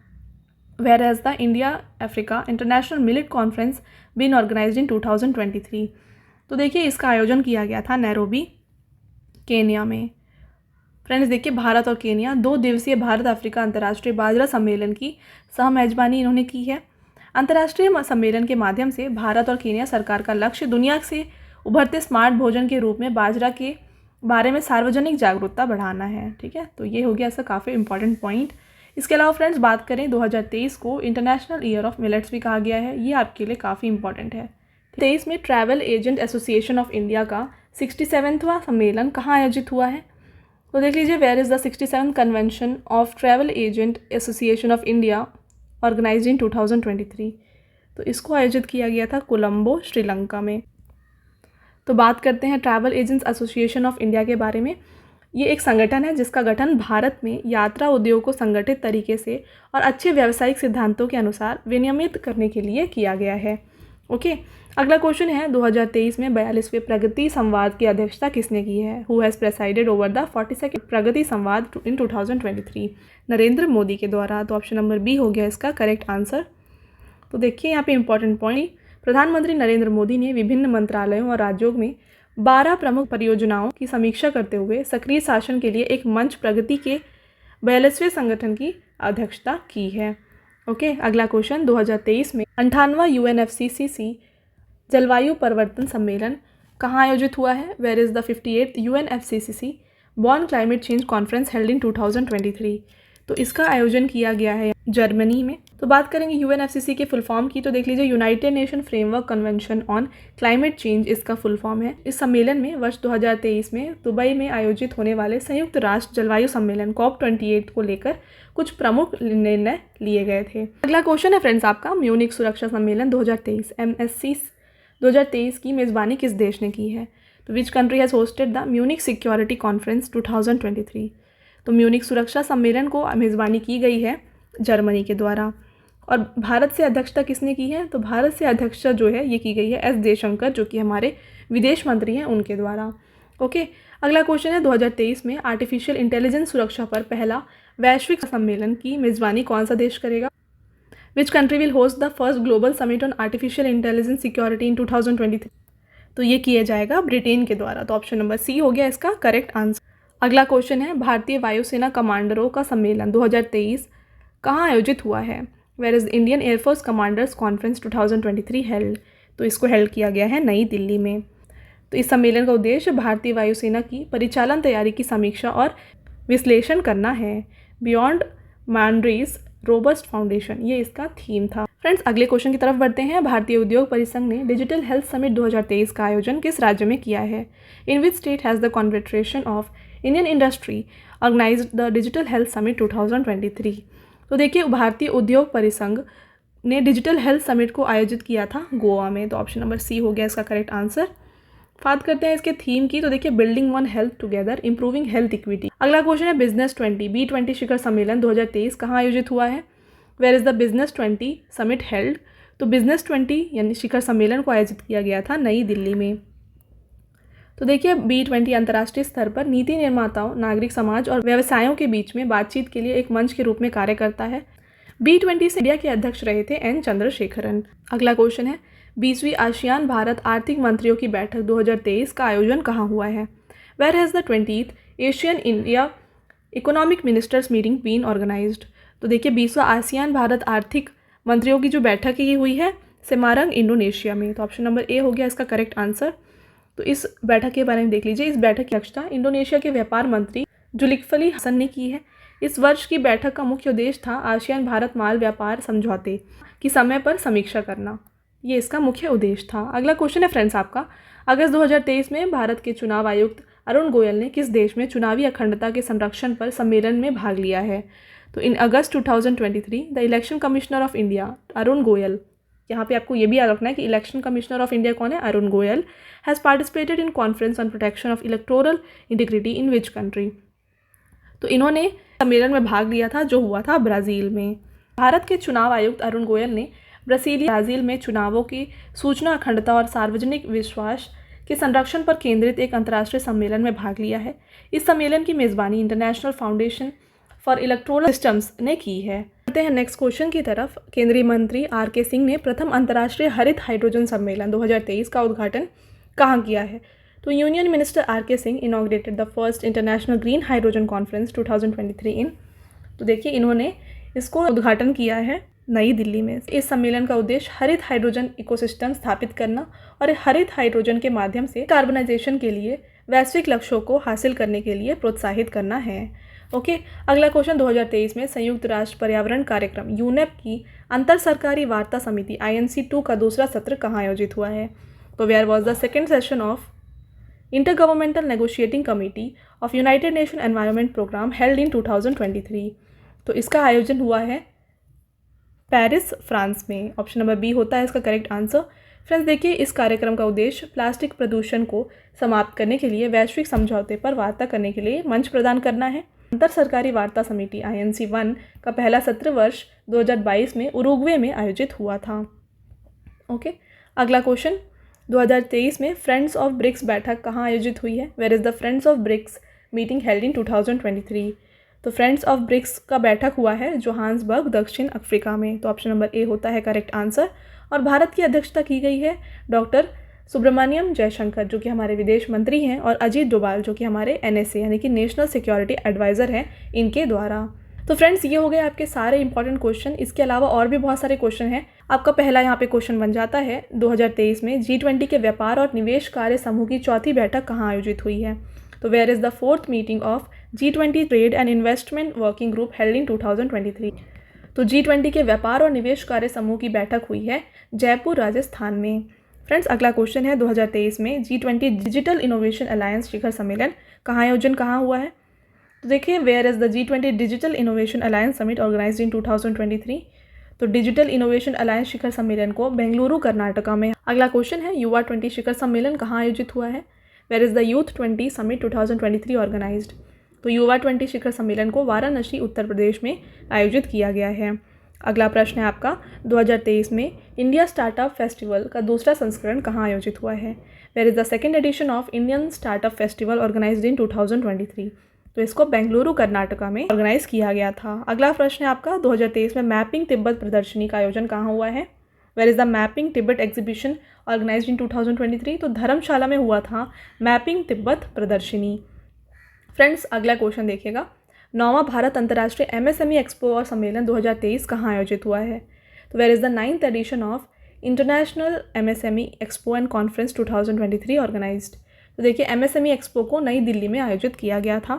Where has the India Africa international millet conference been organised in 2023। तो देखिए इसका आयोजन किया गया था नैरोबी, केन्या में। फ्रेंड्स देखिए भारत और केन्या 2 दिवसीय भारत अफ्रीका अंतर्राष्ट्रीय बाजरा सम्मेलन की सह मेजबानी इन्होंने की है। अंतर्राष्ट्रीय सम्मेलन के माध्यम से भारत और केन्या सरकार का लक्ष्य दुनिया से उभरते स्मार्ट भोजन के रूप में बाजरा के बारे में सार्वजनिक जागरूकता बढ़ाना है। ठीक है, तो ये हो गया इसका काफ़ी इंपॉर्टेंट पॉइंट। इसके अलावा फ्रेंड्स बात करें 2023 को इंटरनेशनल ईयर ऑफ मिलेट्स भी कहा गया है। ये आपके लिए काफ़ी इंपॉर्टेंट है। 23 में travel agent association of India का 67वां सम्मेलन कहाँ आयोजित हुआ है? तो देख लीजिए, where is the 67th convention of travel agent association of India organised in 2023। तो इसको आयोजित किया गया था कोलंबो, श्रीलंका में। तो बात करते हैं travel agents association of India के बारे में। ये एक संगठन है जिसका गठन भारत में यात्रा उद्योग को संगठित तरीके से और अच्छे व्यावसायिक सिद्धांतों के अनुसार विनियमित करने के लिए किया गया है। ओके, अगला क्वेश्चन है 2023 में 42वें प्रगति संवाद की अध्यक्षता किसने की है? Who has presided over the 42nd प्रगति संवाद इन 2023? नरेंद्र मोदी के द्वारा। तो ऑप्शन नंबर बी हो गया इसका करेक्ट आंसर। तो देखिए यहाँ पे इंपॉर्टेंट पॉइंट, प्रधानमंत्री नरेंद्र मोदी ने विभिन्न मंत्रालयों और राज्यों में 12 प्रमुख परियोजनाओं की समीक्षा करते हुए सक्रिय शासन के लिए एक मंच प्रगति के 42वें संगठन की अध्यक्षता की है। ओके, अगला क्वेश्चन 2023 में 58वां UNFCCC जलवायु परिवर्तन सम्मेलन कहाँ आयोजित हुआ है? Where is the 58th UNFCCC Bonn climate change conference held in 2023। तो इसका आयोजन किया गया है जर्मनी में। तो बात करेंगे UNFCCC के फुल फॉर्म की, तो देख लीजिए United nation framework convention on climate change इसका फुल फॉर्म है। इस सम्मेलन में वर्ष 2023 में दुबई में आयोजित होने वाले संयुक्त राष्ट्र जलवायु सम्मेलन COP28 को लेकर कुछ प्रमुख निर्णय लिए गए थे। अगला क्वेश्चन है फ्रेंड्स आपका, म्यूनिक सुरक्षा सम्मेलन 2023 MSC 2023 की मेज़बानी किस देश ने की है? तो which country has hosted the Munich security conference 2023? तो म्यूनिक सुरक्षा सम्मेलन को मेज़बानी की गई है जर्मनी के द्वारा। और भारत से अध्यक्षता किसने की है? तो भारत से अध्यक्षता जो है ये की गई है एस जयशंकर, जो कि हमारे विदेश मंत्री हैं, उनके द्वारा। ओके, अगला क्वेश्चन है 2023 में आर्टिफिशियल इंटेलिजेंस सुरक्षा पर पहला वैश्विक सम्मेलन की मेज़बानी कौन सा देश करेगा? विच country will host the first global summit on artificial intelligence security in 2023? तो ये किया जाएगा ब्रिटेन के द्वारा। तो ऑप्शन नंबर सी हो गया इसका करेक्ट आंसर। अगला क्वेश्चन है भारतीय वायुसेना कमांडरों का सम्मेलन 2023 कहाँ आयोजित हुआ है? Where is Indian air force commanders conference 2023 held? तो इसको हेल्ड किया गया है नई दिल्ली में। तो इस सम्मेलन का उद्देश्य भारतीय वायुसेना की परिचालन तैयारी की समीक्षा और विश्लेषण करना है। बियॉन्ड बाउंड्रीज रोबस्ट फाउंडेशन, ये इसका थीम था। फ्रेंड्स अगले क्वेश्चन की तरफ बढ़ते हैं। भारतीय उद्योग परिसंघ ने डिजिटल हेल्थ समिट 2023 का आयोजन किस राज्य में किया है? In which state has the confederation of Indian industry organised the digital health summit 2023? तो देखिए भारतीय उद्योग परिसंघ ने डिजिटल हेल्थ समिट को आयोजित किया था गोवा में। तो ऑप्शन नंबर सी हो गया इसका करेक्ट आंसर। बात करते हैं इसके थीम की, तो देखिए building one health together improving health equity. अगला क्वेश्चन है बिजनेस 20 B20 शिखर सम्मेलन 2023 कहाँ आयोजित हुआ है? Where is the business 20 summit held? तो बिजनेस 20 यानी शिखर सम्मेलन को आयोजित किया गया था नई दिल्ली में। तो देखिए B20 अंतर्राष्ट्रीय स्तर पर नीति निर्माताओं, नागरिक समाज और व्यवसायों के बीच में बातचीत के लिए एक मंच के रूप में कार्य करता है। B20 से इंडिया के अध्यक्ष रहे थे N चंद्रशेखरन। अगला क्वेश्चन है 20वीं आसियान भारत आर्थिक मंत्रियों की बैठक 2023 का आयोजन कहाँ हुआ है? Where has the 20th Asian India economic ministers meeting been organised? तो देखिए 20वां आसियान भारत आर्थिक मंत्रियों की जो बैठक की हुई है सेमारंग इंडोनेशिया में। तो ऑप्शन नंबर ए हो गया इसका करेक्ट आंसर। तो इस बैठक के बारे में देख लीजिए। इस बैठक की अध्यक्षता इंडोनेशिया के व्यापार मंत्री जुल्किफली हसन ने की है। इस वर्ष की बैठक का मुख्य उद्देश्य था आसियान भारत माल व्यापार समझौते की समय पर समीक्षा करना, ये इसका मुख्य उद्देश्य था। अगला क्वेश्चन है फ्रेंड्स आपका, अगस्त 2023 में भारत के चुनाव आयुक्त अरुण गोयल ने किस देश में चुनावी अखंडता के संरक्षण पर सम्मेलन में भाग लिया है? तो इन August 2023 the election commissioner of India Arun Goyal, यहाँ पे आपको ये भी याद रखना है कि इलेक्शन कमिश्नर ऑफ इंडिया कौन है? Arun Goyal has participated in conference on protection of electoral integrity in which country? तो इन्होंने सम्मेलन में भाग लिया था जो हुआ था ब्राज़ील में। भारत के चुनाव आयुक्त अरुण गोयल ने ब्राज़ील में चुनावों की सूचना अखंडता और सार्वजनिक विश्वास के संरक्षण पर केंद्रित एक अंतर्राष्ट्रीय सम्मेलन में भाग लिया है। इस सम्मेलन की मेज़बानी international foundation for electoral systems ने की है। बढ़ते हैं नेक्स्ट क्वेश्चन की तरफ। केंद्रीय मंत्री आर.के. सिंह ने प्रथम अंतर्राष्ट्रीय हरित हाइड्रोजन सम्मेलन 2023 का उद्घाटन कहाँ किया है? तो union minister R K. Singh inaugurated the first international green hydrogen conference 2023 in. तो देखिए इन्होंने इसको उद्घाटन किया है नई दिल्ली में। इस सम्मेलन का उद्देश्य हरित हाइड्रोजन इकोसिस्टम स्थापित करना और हरित हाइड्रोजन के माध्यम से कार्बनाइजेशन के लिए वैश्विक लक्ष्यों को हासिल करने के लिए प्रोत्साहित करना है। ओके, अगला क्वेश्चन 2023 में संयुक्त राष्ट्र पर्यावरण कार्यक्रम यूनेप की अंतर सरकारी वार्ता समिति INC2 का दूसरा सत्र कहाँ आयोजित हुआ है? तो where was the second session of intergovernmental negotiating committee of united nation environment programme held in 2023। तो इसका आयोजन हुआ है पेरिस, फ्रांस में। ऑप्शन नंबर बी होता है इसका करेक्ट आंसर। फ्रेंड्स देखिए, इस कार्यक्रम का उद्देश्य प्लास्टिक प्रदूषण को समाप्त करने के लिए वैश्विक समझौते पर वार्ता करने के लिए मंच प्रदान करना है। अंतर सरकारी वार्ता समिति INC1 का पहला सत्र वर्ष 2022 में उरुग्वे में आयोजित हुआ था। ओके, अगला क्वेश्चन 2023 में फ्रेंड्स ऑफ ब्रिक्स बैठक कहाँ आयोजित हुई है? Where is the friends of BRICS meeting held in 2023? तो फ्रेंड्स ऑफ ब्रिक्स का बैठक हुआ है जोहान्सबर्ग, दक्षिण अफ्रीका में। तो ऑप्शन नंबर ए होता है करेक्ट आंसर। और भारत की अध्यक्षता की गई है डॉक्टर सुब्रमण्यम जयशंकर जो कि हमारे विदेश मंत्री हैं, और अजीत डोभाल जो कि हमारे NSA यानी कि नेशनल सिक्योरिटी एडवाइज़र हैं, इनके द्वारा। तो फ्रेंड्स ये हो गए आपके सारे इंपॉर्टेंट क्वेश्चन। इसके अलावा और भी बहुत सारे क्वेश्चन हैं। आपका पहला यहाँ पे क्वेश्चन बन जाता है 2023 में G20 के व्यापार और निवेश कार्य समूह की चौथी बैठक कहाँ आयोजित हुई है? तो where is the fourth meeting of G20 trade and investment working group held in 2023? तो G20 के व्यापार और निवेश कार्य समूह की बैठक हुई है जयपुर, राजस्थान में। फ्रेंड्स अगला क्वेश्चन है 2023 में G20 डिजिटल इनोवेशन अलायंस शिखर सम्मेलन कहाँ आयोजन कहाँ हुआ है? तो देखिए, where is the G20 digital innovation alliance summit organised in 2023? तो डिजिटल इनोवेशन अलायंस शिखर सम्मेलन को बेंगलुरु, कर्नाटका में। अगला क्वेश्चन है युवा 20 शिखर सम्मेलन कहाँ आयोजित हुआ है? Where is the youth 20 summit 2023 organised? तो युवा 20 शिखर सम्मेलन को वाराणसी, उत्तर प्रदेश में आयोजित किया गया है। अगला प्रश्न है आपका 2023 में इंडिया स्टार्टअप फेस्टिवल का दूसरा संस्करण कहाँ आयोजित हुआ है? Where is the second edition of Indian startup festival organised in 2023? तो इसको बेंगलुरु, कर्नाटका में ऑर्गेनाइज किया गया था। अगला प्रश्न है आपका 2023 में मैपिंग तिब्बत प्रदर्शनी का आयोजन कहाँ हुआ है? Where is the mapping Tibet exhibition organised in 2023? तो धर्मशाला में हुआ था मैपिंग तिब्बत प्रदर्शनी। फ्रेंड्स अगला क्वेश्चन देखिएगा, 9वां भारत अंतर्राष्ट्रीय MSME एक्सपो और सम्मेलन 2023 कहाँ आयोजित हुआ है? तो where is the 9th edition of international MSME expo and conference 2023 organised? तो देखिए MSME एक्सपो को नई दिल्ली में आयोजित किया गया था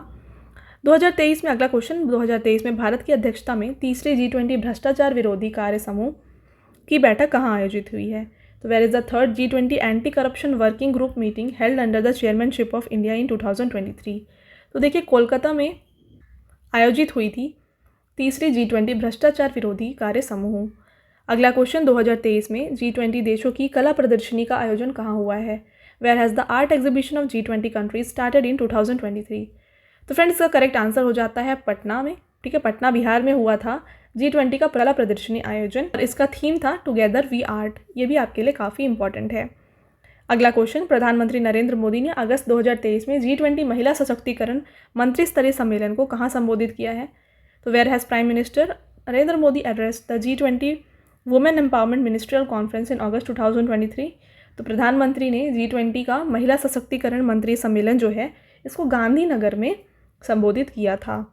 2023 में। अगला क्वेश्चन 2023 में भारत की अध्यक्षता में तीसरे G20 भ्रष्टाचार विरोधी कार्य समूह की बैठक कहाँ आयोजित हुई है? तो where is the third G20 anti corruption working group meeting held under the chairmanship of India in 2023? तो देखिए कोलकाता में आयोजित हुई थी तीसरी G20 भ्रष्टाचार विरोधी कार्य समूह। अगला क्वेश्चन 2023 में G20 देशों की कला प्रदर्शनी का आयोजन कहाँ हुआ है? Where has the art exhibition of G20 countries started in 2023? तो फ्रेंड्स इसका करेक्ट आंसर हो जाता है पटना में। ठीक है, पटना बिहार में हुआ था G20 का कला प्रदर्शनी आयोजन, और इसका थीम था टुगेदर वी आर्ट। ये भी आपके लिए काफ़ी इंपॉर्टेंट है। अगला क्वेश्चन, प्रधानमंत्री नरेंद्र मोदी ने अगस्त 2023 में G20 महिला सशक्तिकरण मंत्री स्तरीय सम्मेलन को कहाँ संबोधित किया है? तो where has prime minister Narendra Modi address the G20 women empowerment ministerial conference in August 2023? तो प्रधानमंत्री ने G20 का महिला सशक्तिकरण मंत्री सम्मेलन जो है इसको गांधीनगर में संबोधित किया था।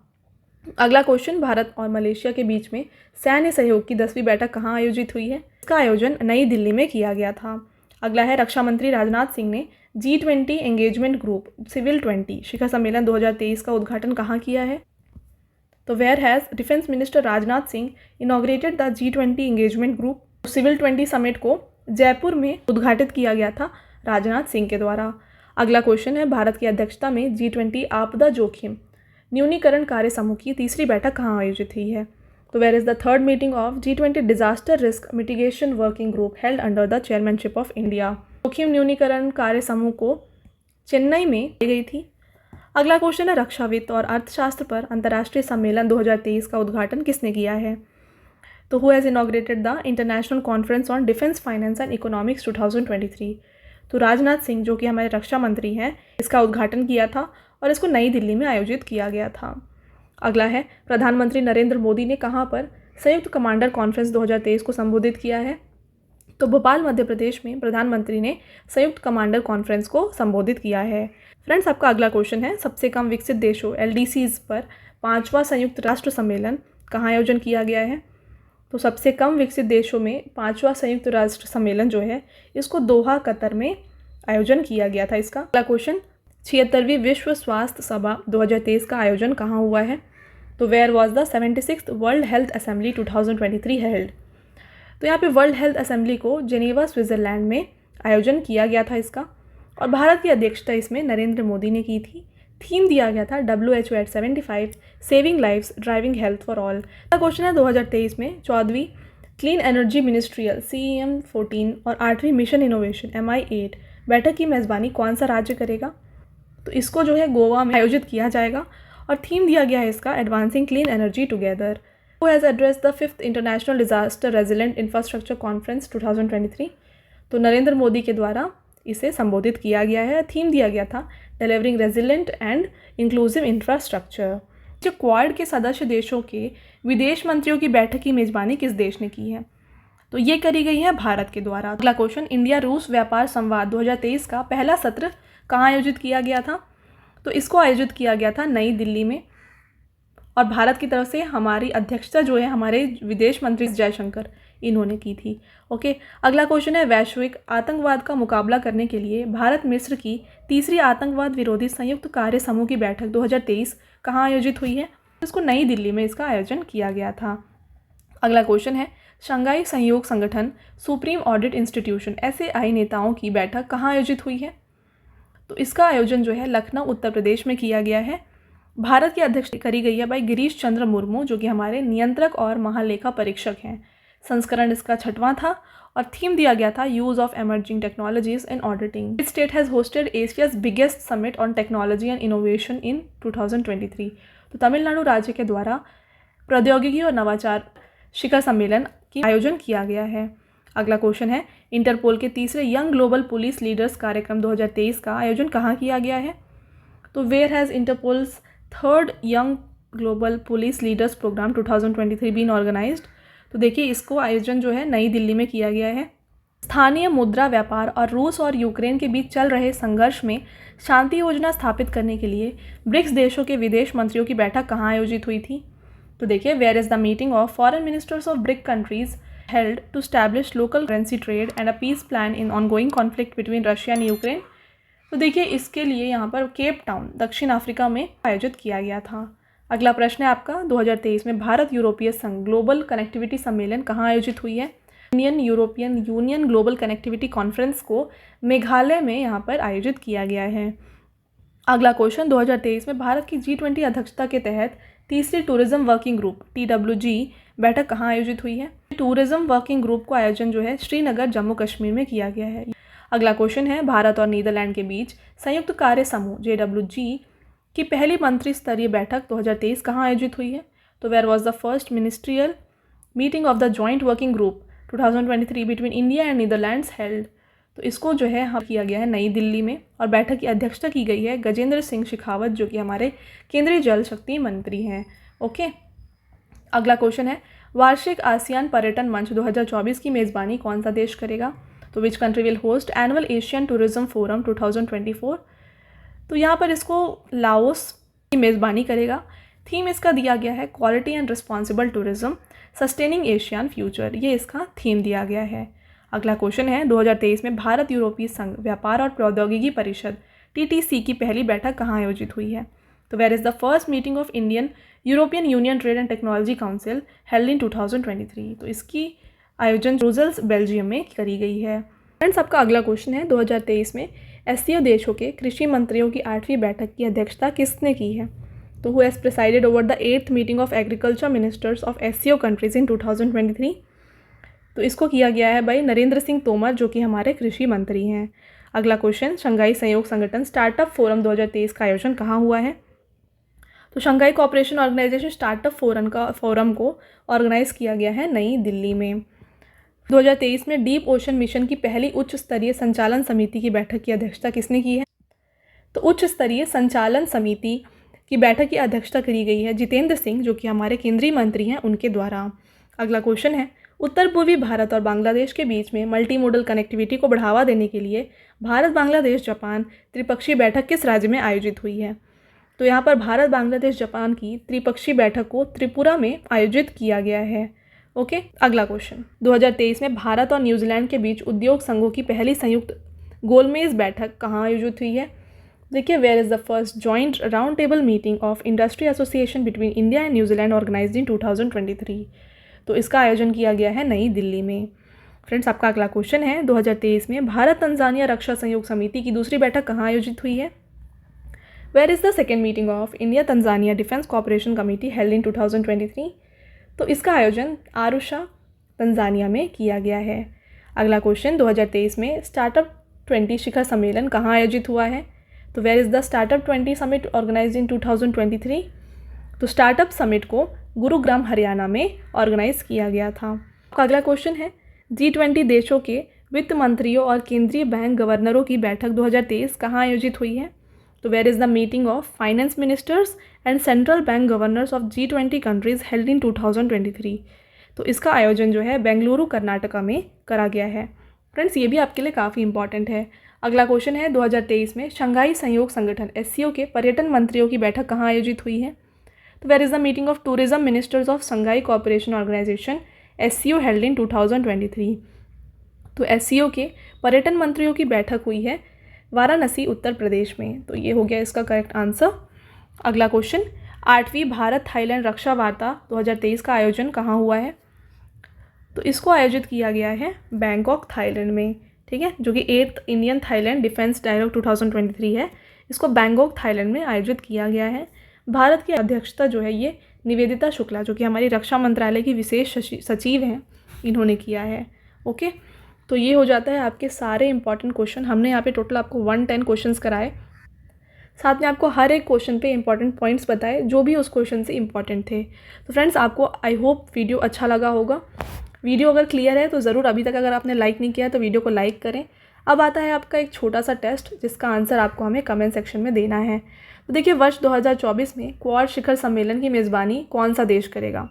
अगला क्वेश्चन, भारत और मलेशिया के बीच में सैन्य सहयोग की 10वीं बैठक कहाँ आयोजित हुई है? इसका आयोजन नई दिल्ली में किया गया था। अगला है, रक्षा मंत्री राजनाथ सिंह ने G20 एंगेजमेंट ग्रुप सिविल 20 शिखर सम्मेलन 2023 का उद्घाटन कहाँ किया है? तो where has defence minister Rajnath Singh inaugurated the G20 engagement group civil 20 summit को जयपुर में उद्घाटित किया गया था राजनाथ सिंह के द्वारा। अगला क्वेश्चन है, भारत की अध्यक्षता में G20 आपदा जोखिम न्यूनीकरण कार्य समूह की तीसरी बैठक कहाँ आयोजित हुई है? तो where is the third meeting of G20 disaster risk mitigation working group held under the chairmanship of India? जोखिम न्यूनीकरण कार्य समूह को चेन्नई में की गई थी। अगला क्वेश्चन है, रक्षा वित्त और अर्थशास्त्र पर अंतर्राष्ट्रीय सम्मेलन 2023 का उद्घाटन किसने किया है? तो who has inaugurated the international conference on defence finance and economics 2023? तो राजनाथ सिंह जो कि हमारे रक्षा मंत्री हैं, इसका उद्घाटन किया था और इसको नई दिल्ली में आयोजित किया गया था। अगला है, प्रधानमंत्री नरेंद्र मोदी ने कहाँ पर संयुक्त कमांडर कॉन्फ्रेंस 2023 को संबोधित किया है? तो भोपाल मध्य प्रदेश में प्रधानमंत्री ने संयुक्त कमांडर कॉन्फ्रेंस को संबोधित किया है। फ्रेंड्स, आपका अगला क्वेश्चन है, सबसे कम विकसित देशों LDCs पर 5वां संयुक्त राष्ट्र सम्मेलन कहाँ आयोजन किया गया है? तो सबसे कम विकसित देशों में 5वां संयुक्त राष्ट्र सम्मेलन जो है इसको दोहा कतर में आयोजन किया गया था। इसका अगला क्वेश्चन, 76वीं विश्व स्वास्थ्य सभा 2023 का आयोजन कहाँ हुआ है? तो where was the 76th world health assembly 2023 held? तो यहाँ पे वर्ल्ड हेल्थ असेंबली को जेनेवा स्विट्ज़रलैंड में आयोजन किया गया था इसका, और भारत की अध्यक्षता इसमें नरेंद्र मोदी ने की थी। थीम दिया गया था WHO at 75 saving lives driving health for all. अगला क्वेश्चन है, 2023 में 14वीं क्लीन एनर्जी मिनिस्ट्रियल CEM 14 और 8वीं मिशन इनोवेशन MI 8 बैठक की मेज़बानी कौन सा राज्य करेगा? तो इसको जो है गोवा में आयोजित किया जाएगा, और थीम दिया गया है इसका advancing clean energy together. Who has addressed the 5th international disaster resilient infrastructure conference 2023? तो नरेंद्र मोदी के द्वारा इसे संबोधित किया गया है। थीम दिया गया था delivering resilient and inclusive infrastructure. जो क्वाड के सदस्य देशों के विदेश मंत्रियों की बैठक की मेज़बानी किस देश ने की है? तो ये करी गई है भारत के द्वारा। अगला क्वेश्चन, इंडिया रूस व्यापार संवाद 2023 का पहला सत्र कहाँ आयोजित किया गया था? तो इसको आयोजित किया गया था नई दिल्ली में, और भारत की तरफ से हमारी अध्यक्षता जो है हमारे विदेश मंत्री जयशंकर इन्होंने की थी। ओके, अगला क्वेश्चन है, वैश्विक आतंकवाद का मुकाबला करने के लिए भारत मिस्र की तीसरी आतंकवाद विरोधी संयुक्त कार्य समूह की बैठक 2023 कहाँ आयोजित हुई है? इसको नई दिल्ली में इसका आयोजन किया गया था। अगला क्वेश्चन है, शंघाई सहयोग संगठन सुप्रीम ऑडिट इंस्टीट्यूशन SAI नेताओं की बैठक कहाँ आयोजित हुई है? तो इसका आयोजन जो है लखनऊ उत्तर प्रदेश में किया गया है। भारत की अध्यक्षता करी गई है भाई गिरीश चंद्र मुर्मू, जो कि हमारे नियंत्रक और महालेखा परीक्षक हैं। संस्करण इसका 6वां था, और थीम दिया गया था use of emerging technologies in auditing. This state has hosted Asia's biggest summit on technology and innovation in 2023। तो तमिलनाडु राज्य के द्वारा प्रौद्योगिकी और नवाचार शिखर सम्मेलन की आयोजन किया गया है। अगला क्वेश्चन है, इंटरपोल के तीसरे यंग ग्लोबल पुलिस लीडर्स कार्यक्रम 2023 का आयोजन कहाँ किया गया है? तो where has Interpol's 3rd young global police leaders programme 2023 been organised? तो देखिए, इसको आयोजन जो है नई दिल्ली में किया गया है। स्थानीय मुद्रा व्यापार और रूस और यूक्रेन के बीच चल रहे संघर्ष में शांति योजना स्थापित करने के लिए ब्रिक्स देशों के विदेश मंत्रियों की बैठक कहाँ आयोजित हुई थी? तो देखिए, where is the meeting of foreign ministers of BRIC countries held to establish local currency trade and a peace plan in ongoing conflict between Russia and Ukraine? तो देखिए, इसके लिए यहाँ पर केप टाउन दक्षिण अफ्रीका में आयोजित किया गया था। अगला प्रश्न है आपका, 2023 में भारत यूरोपीय संघ ग्लोबल कनेक्टिविटी सम्मेलन कहाँ आयोजित हुई है? Indian European union global connectivity conference को मेघालय में यहाँ पर आयोजित किया गया है। अगला क्वेश्चन, 2023 में भारत की G20 अध्यक्षता के तहत तीसरी टूरिज्म वर्किंग ग्रुप TWG बैठक कहाँ आयोजित हुई है? टूरिज्म वर्किंग ग्रुप को आयोजन जो है श्रीनगर जम्मू कश्मीर में किया गया है। अगला क्वेश्चन है, भारत और नीदरलैंड के बीच संयुक्त कार्य समूह JWG की पहली मंत्री स्तरीय बैठक 2023 कहाँ आयोजित हुई है? तो where was the first ministerial meeting of the joint working group 2023 between India and Netherlands held? तो इसको जो है किया गया है नई दिल्ली में, और बैठक की अध्यक्षता की गई है गजेंद्र सिंह शेखावत, जो कि हमारे केंद्रीय जल शक्ति मंत्री हैं। ओके, अगला क्वेश्चन है, वार्षिक आसियान पर्यटन मंच 2024 की मेज़बानी कौन सा देश करेगा? तो which country will host annual Asian tourism forum 2024? तो यहाँ पर इसको लाओस की मेज़बानी करेगा। थीम इसका दिया गया है quality and responsible tourism sustaining Asian future, ये इसका थीम दिया गया है। अगला क्वेश्चन है, 2023 में भारत यूरोपीय संघ व्यापार और प्रौद्योगिकी परिषद TTC की पहली बैठक कहाँ आयोजित हुई है? तो where is the first meeting of Indian European union trade and technology council held in 2023? तो इसकी आयोजन ब्रुसेल्स बेल्जियम में करी गई है। फ्रेंड्स, आपका अगला क्वेश्चन है, 2023 में SCO देशों के कृषि मंत्रियों की 8वीं बैठक की अध्यक्षता किसने की है? तो who has presided over the 8th meeting of agriculture ministers of SCO countries in 2023? तो इसको किया गया है भाई नरेंद्र सिंह तोमर, जो कि हमारे कृषि मंत्री हैं। अगला क्वेश्चन, शंघाई सहयोग संगठन स्टार्टअप फोरम 2023 का आयोजन कहाँ हुआ है? तो Shanghai cooperation organisation startup forum को ऑर्गेनाइज किया गया है नई दिल्ली में। 2023 में डीप ओशन मिशन की पहली उच्च स्तरीय संचालन समिति की बैठक की अध्यक्षता किसने की है? तो उच्च स्तरीय संचालन समिति की बैठक की अध्यक्षता करी गई है जितेंद्र सिंह, जो कि हमारे केंद्रीय मंत्री हैं, उनके द्वारा। अगला क्वेश्चन है, उत्तर पूर्वी भारत और बांग्लादेश के बीच में मल्टी मोडल कनेक्टिविटी को बढ़ावा देने के लिए भारत बांग्लादेश जापान त्रिपक्षीय बैठक किस राज्य में आयोजित हुई है? तो यहाँ पर भारत बांग्लादेश जापान की त्रिपक्षीय बैठक को त्रिपुरा में आयोजित किया गया है। ओके, अगला क्वेश्चन, 2023 में भारत और न्यूजीलैंड के बीच उद्योग संघों की पहली संयुक्त गोलमेज बैठक कहाँ आयोजित हुई है? देखिए, where is the first joint round table meeting of industry association between India and New Zealand organised in 2023? तो इसका आयोजन किया गया है नई दिल्ली में। फ्रेंड्स, आपका अगला क्वेश्चन है, 2023 में भारत तंजानिया रक्षा सहयोग समिति की दूसरी बैठक कहाँ आयोजित हुई है? Where is the second meeting of India Tanzania defence cooperation committee held in 2023? तो इसका आयोजन आरुषा तंजानिया में किया गया है। अगला क्वेश्चन, 2023 में स्टार्टअप 20 शिखर सम्मेलन कहाँ आयोजित हुआ है? तो where is the startup 20 summit organised in 2023? तो स्टार्टअप समिट को गुरुग्राम हरियाणा में ऑर्गेनाइज किया गया था। अगला क्वेश्चन है, G20 देशों के वित्त मंत्रियों और केंद्रीय बैंक गवर्नरों की बैठक 2023 कहाँ आयोजित हुई है? तो where is the meeting of finance ministers and central bank governors of G20 countries held in 2023? तो इसका आयोजन जो है बेंगलुरु कर्नाटका में करा गया है। फ्रेंड्स, ये भी आपके लिए काफ़ी इंपॉर्टेंट है। अगला क्वेश्चन है, 2023 में शंघाई सहयोग संगठन SCO के पर्यटन मंत्रियों की बैठक कहाँ आयोजित हुई है? तो where is the meeting of tourism ministers of Shanghai cooperation organisation SCO held in 2023? तो SCO के पर्यटन मंत्रियों की बैठक हुई है वाराणसी उत्तर प्रदेश में। तो ये हो गया इसका करेक्ट आंसर। अगला क्वेश्चन, 8वीं भारत थाईलैंड रक्षा वार्ता 2023 का आयोजन कहाँ हुआ है? तो इसको आयोजित किया गया है बैंकॉक थाईलैंड में, ठीक है, जो कि 8th Indian Thailand defence dialogue 2023 है। इसको बैंकॉक थाईलैंड में आयोजित किया गया है। भारत की अध्यक्षता जो है ये निवेदिता शुक्ला, जो कि हमारी रक्षा मंत्रालय की विशेष सचिव हैं, इन्होंने किया है। ओके, तो ये हो जाता है आपके सारे इंपॉर्टेंट क्वेश्चन। हमने यहाँ पे टोटल आपको 110 क्वेश्चंस कराए, साथ में आपको हर एक क्वेश्चन पे इंपॉर्टेंट पॉइंट्स बताए जो भी उस क्वेश्चन से इंपॉर्टेंट थे। तो फ्रेंड्स, आपको आई होप वीडियो अच्छा लगा होगा। वीडियो अगर क्लियर है तो ज़रूर, अभी तक अगर आपने लाइक नहीं किया है तो वीडियो को लाइक करें। अब आता है आपका एक छोटा सा टेस्ट, जिसका आंसर आपको हमें कमेंट सेक्शन में देना है। तो देखिए, वर्ष 2024 में क्वाड शिखर सम्मेलन की मेज़बानी कौन सा देश करेगा?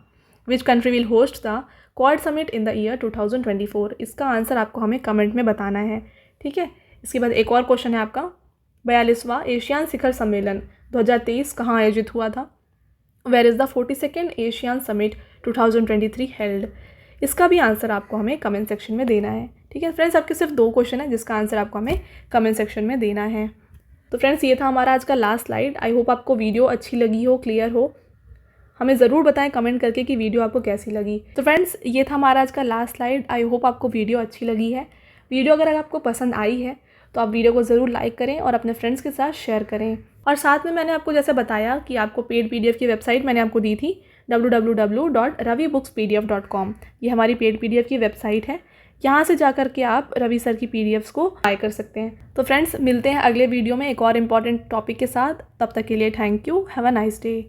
विच country will host the quad summit in the year 2024? इसका आंसर आपको हमें कमेंट में बताना है, ठीक है। इसके बाद एक और क्वेश्चन है आपका, 42वां एशियान शिखर सम्मेलन 2023 कहाँ आयोजित हुआ था? Where is the 42nd ASEAN summit 2023 held? इसका भी आंसर आपको हमें कमेंट सेक्शन में देना है, ठीक है। फ्रेंड्स, आपके सिर्फ 2 क्वेश्चन है जिसका आंसर आपको हमें कमेंट सेक्शन में देना है। तो फ्रेंड्स, ये था हमारा आज का लास्ट स्लाइड। आई होप आपको वीडियो अच्छी लगी हो, क्लियर हो। हमें ज़रूर बताएं कमेंट करके कि वीडियो आपको कैसी लगी। तो फ्रेंड्स, ये था हमारा आज का लास्ट स्लाइड। आई होप आपको वीडियो अच्छी लगी है। वीडियो अगर आपको पसंद आई है तो आप वीडियो को ज़रूर लाइक करें और अपने फ्रेंड्स के साथ शेयर करें। और साथ में मैंने आपको जैसे बताया कि आपको पेड PDF की वेबसाइट मैंने आपको दी थी www.ravibookspdf.com। ये हमारी पेड PDF की वेबसाइट है। यहाँ से जाकर के आप रवि सर की PDFs को बाय कर सकते हैं। तो फ्रेंड्स, मिलते हैं अगले वीडियो में एक और इम्पॉर्टेंट टॉपिक के साथ। तब तक के लिए thank you. Have a nice day.